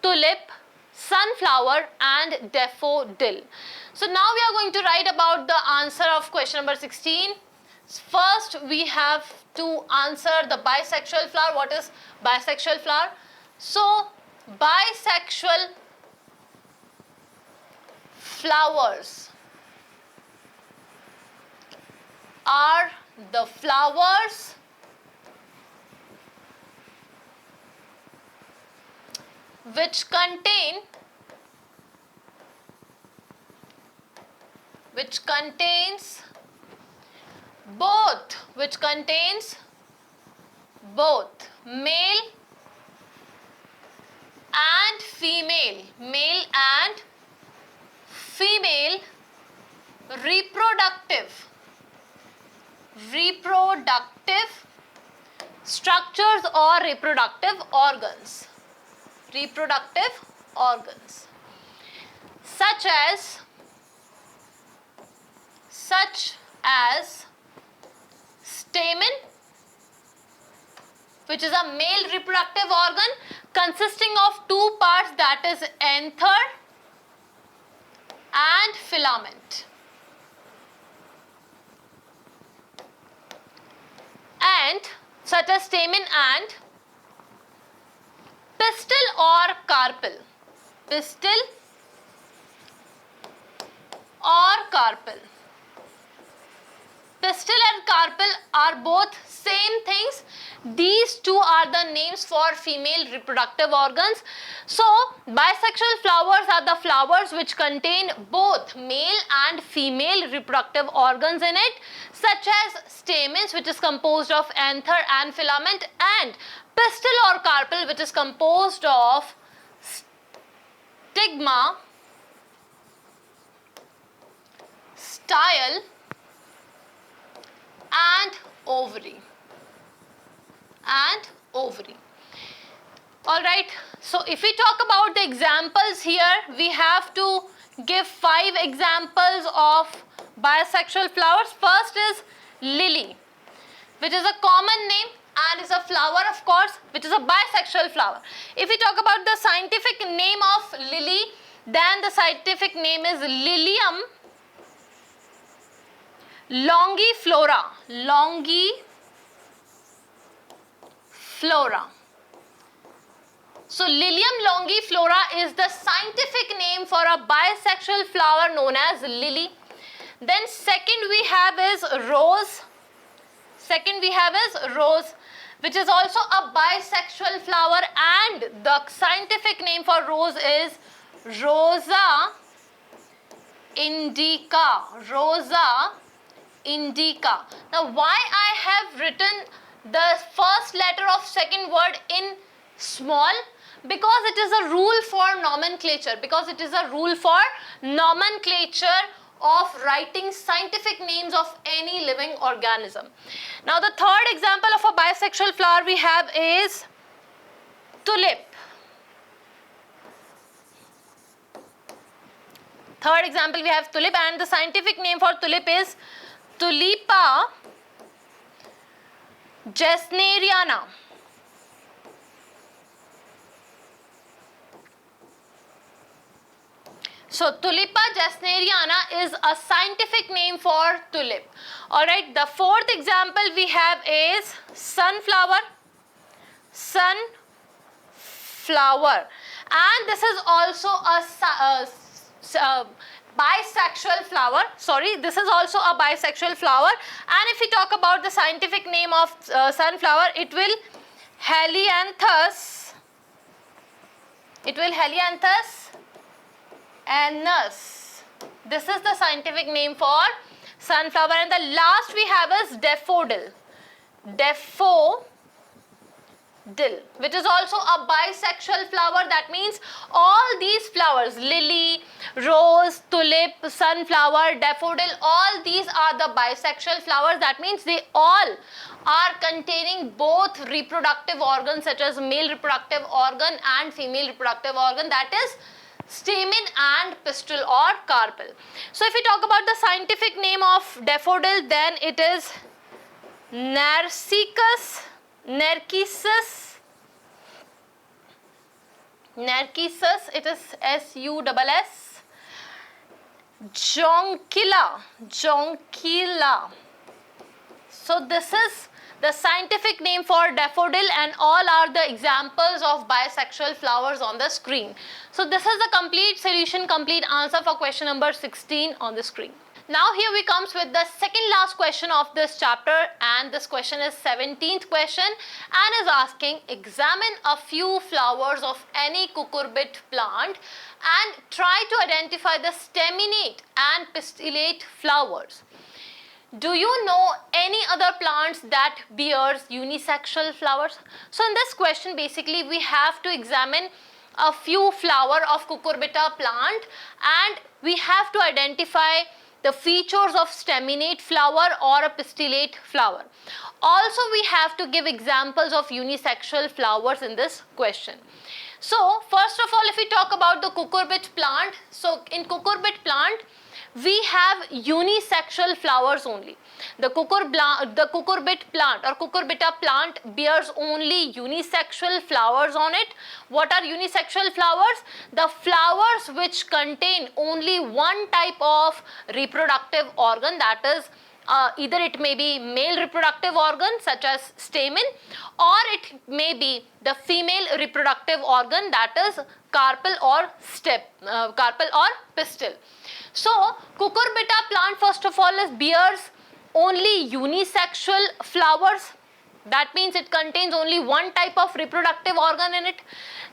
tulip, sunflower and daffodil. So now we are going to write about the answer of question number 16. First, we have to answer the bisexual flower. What is bisexual flower? So, bisexual flowers are the flowers which contains both male and female reproductive structures or reproductive organs, such as stamen, which is a male reproductive organ consisting of 2 parts, that is anther and filament, and such as stamen and pistil or carpel. Pistil or carpel. Pistil and carpel are both same things. These two are the names for female reproductive organs. So bisexual flowers are the flowers which contain both male and female reproductive organs in it, such as stamens, which is composed of anther and filament, and pistil or carpel, which is composed of stigma, style, and ovary. Alright, so if we talk about the examples here, we have to give 5 examples of bisexual flowers. First is lily, which is a common name and is a flower, of course, which is a bisexual flower. If we talk about the scientific name of lily, then the scientific name is Lilium longiflora. So Lilium longiflora is the scientific name for a bisexual flower known as lily. Then second we have is rose. Which is also a bisexual flower, and the scientific name for rose is Rosa indica. Now why I have written the first letter of second word in small? Because it is a rule for nomenclature of writing scientific names of any living organism. Now the third example of a bisexual flower we have is tulip. Third example we have tulip, and the scientific name for tulip is Tulipa gesneriana. So Tulipa gesneriana is a scientific name for tulip. Alright, the fourth example we have is sunflower. And this is also a bisexual flower. This is also a bisexual flower. And if we talk about the scientific name of sunflower, it will Helianthus anus. This is the scientific name for sunflower. And the last we have is daffodil, which is also a bisexual flower. That means all these flowers, lily, rose, tulip, sunflower, daffodil, all these are the bisexual flowers. That means they all are containing both reproductive organs, such as male reproductive organ and female reproductive organ, that is stamen and pistil or carpel. So if we talk about the scientific name of daffodil, then it is Narcissus. It is S-U-S-S. Jonquilla. So this is the scientific name for daffodil, and all are the examples of bisexual flowers on the screen. So this is the complete solution, complete answer for question number 16 on the screen. Now here we comes with the second last question of this chapter, and this question is 17th question and is asking, examine a few flowers of any cucurbit plant and try to identify the staminate and pistillate flowers. Do you know any other plants that bears unisexual flowers? So in this question basically we have to examine a few flower of cucurbita plant, and we have to identify the features of staminate flower or a pistillate flower. Also we have to give examples of unisexual flowers in this question. So first of all, if we talk about the cucurbit plant, so in cucurbit plant we have unisexual flowers only. The cucurbit plant or cucurbita plant bears only unisexual flowers on it. What are unisexual flowers? The flowers which contain only one type of reproductive organ, that is either it may be male reproductive organ such as stamen, or it may be the female reproductive organ, that is carpel or pistil. So cucurbita plant first of all bears only unisexual flowers. That means it contains only one type of reproductive organ in it.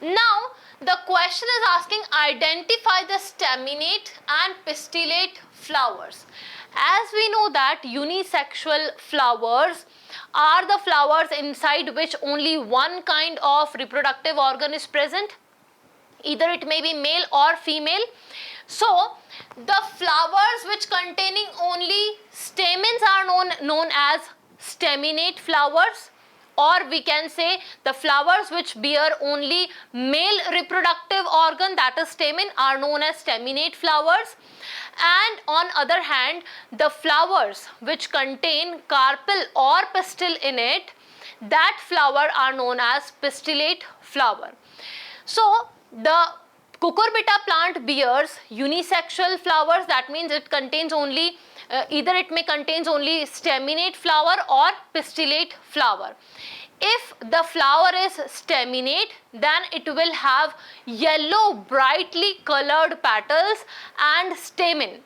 Now, the question is asking identify the staminate and pistillate flowers. As we know that unisexual flowers are the flowers inside which only one kind of reproductive organ is present. Either it may be male or female. So, the flowers which containing only stamens are known as staminate flowers, or we can say the flowers which bear only male reproductive organ, that is stamen, are known as staminate flowers. And on other hand, the flowers which contain carpel or pistil in it, that flower are known as pistillate flower. So, the cucurbita plant bears unisexual flowers, that means it contains only either it may contains only staminate flower or pistillate flower. If the flower is staminate, then it will have yellow brightly colored petals and stamen.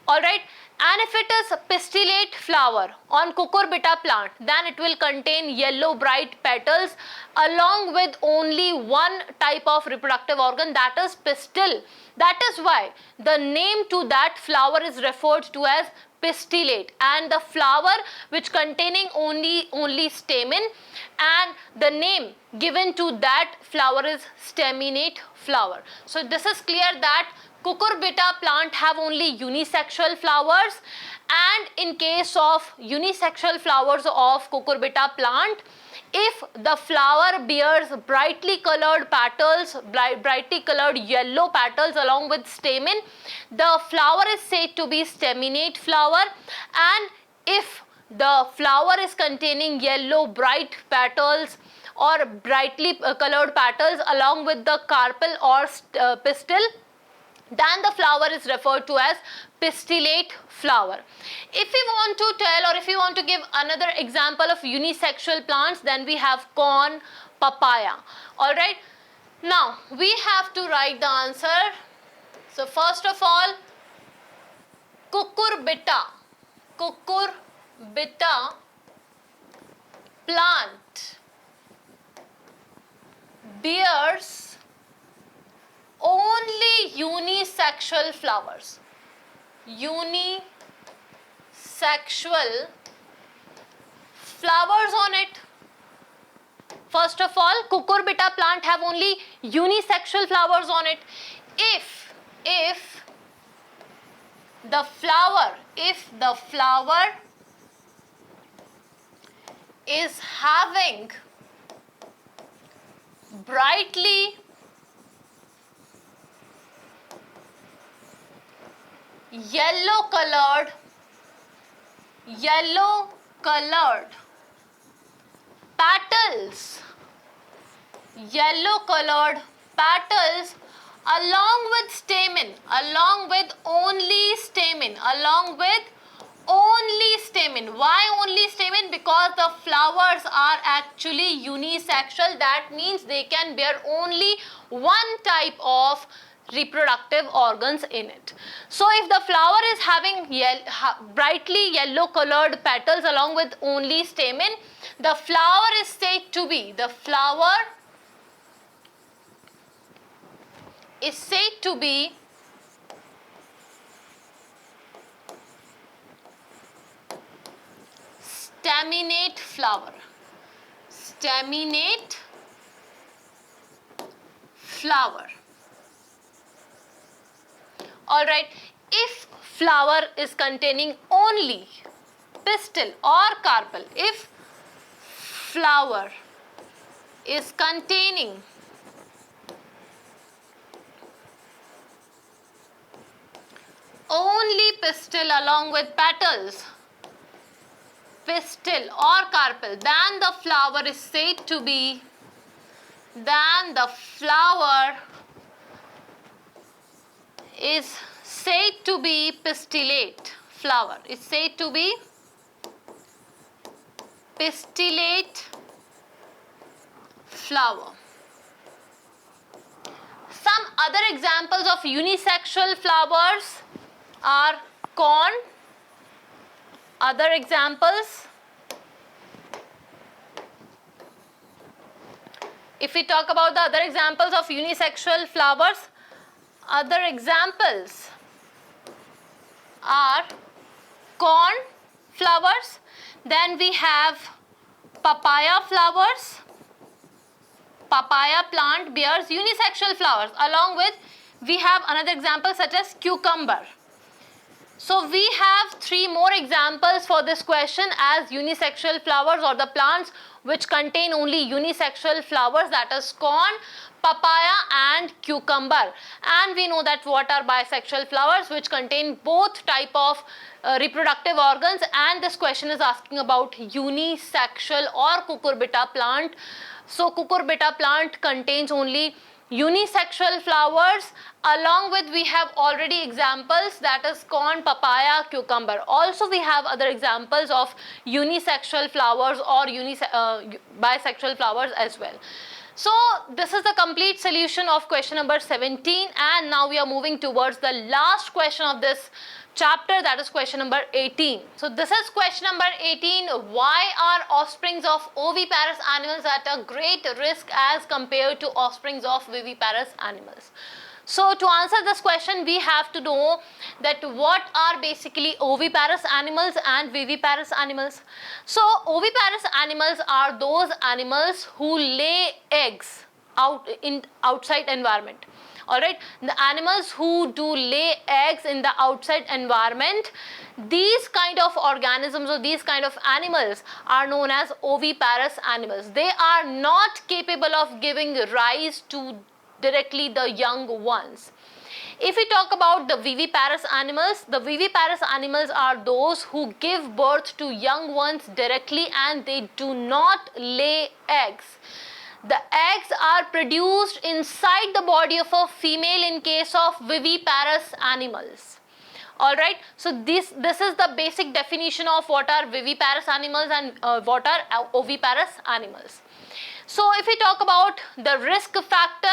Alright, and if it is pistillate flower on cucurbita plant, then it will contain yellow bright petals along with only one type of reproductive organ, that is pistil. That is why the name to that flower is referred to as pistillate, and the flower which containing only stamen, and the name given to that flower is staminate flower. So this is clear that cucurbita plant have only unisexual flowers, and in case of unisexual flowers of cucurbita plant, if the flower bears brightly colored petals, brightly colored yellow petals along with stamen, the flower is said to be staminate flower. And if the flower is containing yellow bright petals or brightly colored petals along with the carpel or pistil, then the flower is referred to as pistillate flower. If we want to tell, or if we want to give another example of unisexual plants, then we have corn, papaya. Alright, now we have to write the answer. So first of all, cucurbita plant bears only unisexual flowers. Unisexual flowers on it. First of all, cucurbita plant have only unisexual flowers on it. If the flower is having brightly yellow colored petals along with stamen, along with only stamen. Why only stamen? Because the flowers are actually unisexual. That means they can bear only one type of reproductive organs in it. So if the flower is having brightly yellow colored petals along with only stamen, the flower is said to be, staminate flower. Alright, if flower is containing only pistil or carpel, if flower is containing only pistil along with petals, pistil or carpel, then the flower is said to be, pistillate flower. It's said to be pistillate flower. Some other examples of unisexual flowers are corn. Other examples: If we talk about the other examples of unisexual flowers, other examples are corn flowers, then we have papaya flowers. Papaya plant bears unisexual flowers. Along with, we have another example such as cucumber. So we have 3 more examples for this question as unisexual flowers, or the plants which contain only unisexual flowers, that is corn, papaya and cucumber. And we know that what are bisexual flowers, which contain both type of reproductive organs, and this question is asking about unisexual or cucurbita plant. So cucurbita plant contains only unisexual flowers. Along with, we have already examples, that is corn, papaya, cucumber. Also we have other examples of unisexual flowers or bisexual flowers as well. So this is the complete solution of question number 17, and now we are moving towards the last question of this chapter, that is question number 18. So this is question number 18. Why are offsprings of oviparous animals at a great risk as compared to offsprings of viviparous animals? So to answer this question, we have to know that what are basically oviparous animals and viviparous animals. So oviparous animals are those animals who lay eggs outside environment. Alright, the animals who do lay eggs in the outside environment, these kind of organisms or these kind of animals are known as oviparous animals. They are not capable of giving rise to directly the young ones. If we talk about the viviparous animals are those who give birth to young ones directly and they do not lay eggs. The eggs are produced inside the body of a female in case of viviparous animals. Alright, so this is the basic definition of what are viviparous animals and what are oviparous animals. So if we talk about the risk factor,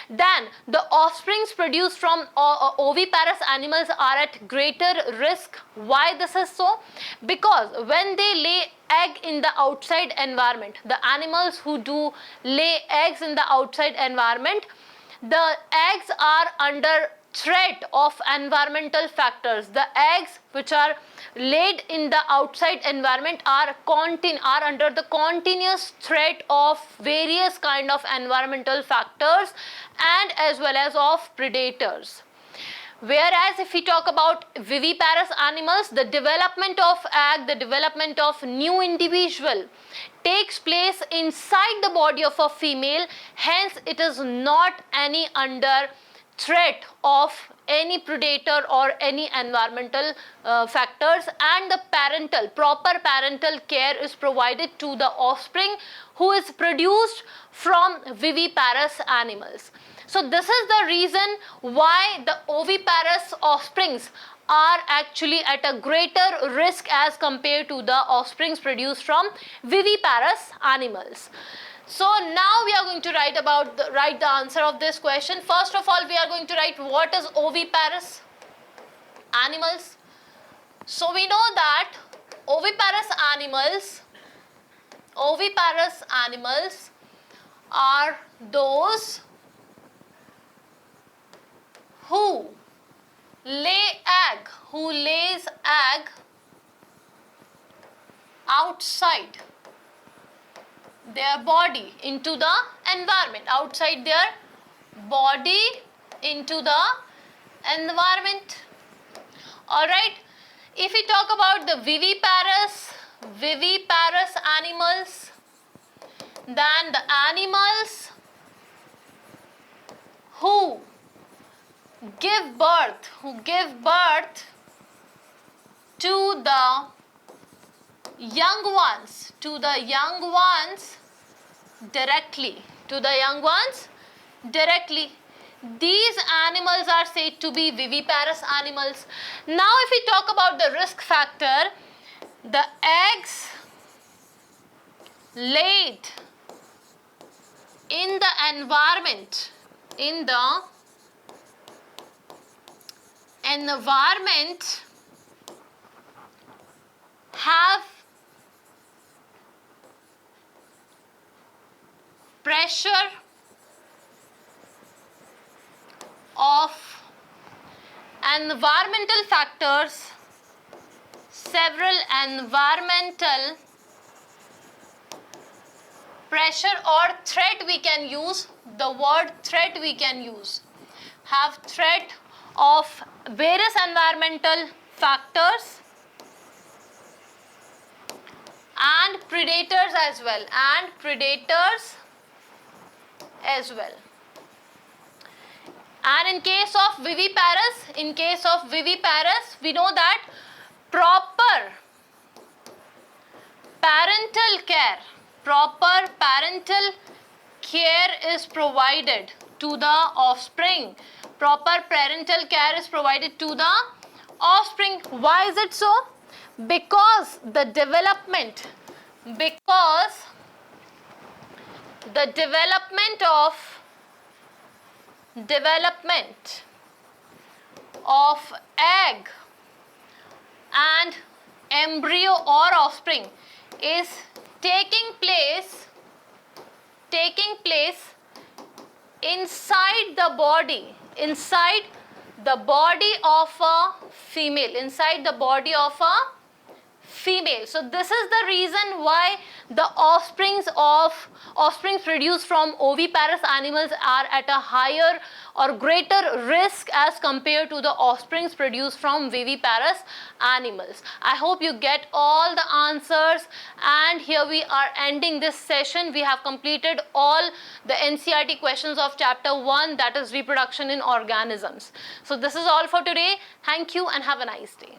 then the offsprings produced from oviparous animals are at greater risk. Why this is so? Because when they lay egg in the outside environment, the animals who do lay eggs in the outside environment, the eggs are under threat of environmental factors. The eggs which are laid in the outside environment are under the continuous threat of various kind of environmental factors and as well as of predators. Whereas if we talk about viviparous animals, the development of egg, the development of new individual takes place inside the body of a female, hence it is not any under threat of any predator or any environmental factors, and the proper parental care is provided to the offspring who is produced from viviparous animals. So this is the reason why the oviparous offsprings are actually at a greater risk as compared to the offsprings produced from viviparous animals. So now we are going to write the answer of this question. First of all, we are going to write what is oviparous animals. So we know that oviparous animals are those who lays egg outside their body into the environment, outside their body into the environment. Alright, if we talk about the viviparous animals, then the animals who give birth to the young ones directly. These animals are said to be viviparous animals. Now if we talk about the risk factor, the eggs laid in the environment, have pressure of environmental factors, several environmental pressure or threat we can use, the word threat we can use, have threat of various environmental factors and predators as well, And in case of viviparous, we know that proper parental care is provided to the offspring. Proper parental care is provided to the offspring. Why is it so? Because the development of egg and embryo or offspring is taking place inside the body of a female. So this is the reason why the offsprings produced from oviparous animals are at a higher or greater risk as compared to the offsprings produced from viviparous animals. I hope you get all the answers, and here we are ending this session. We have completed all the NCERT questions of chapter 1, that is reproduction in organisms. So this is all for today. Thank you and have a nice day.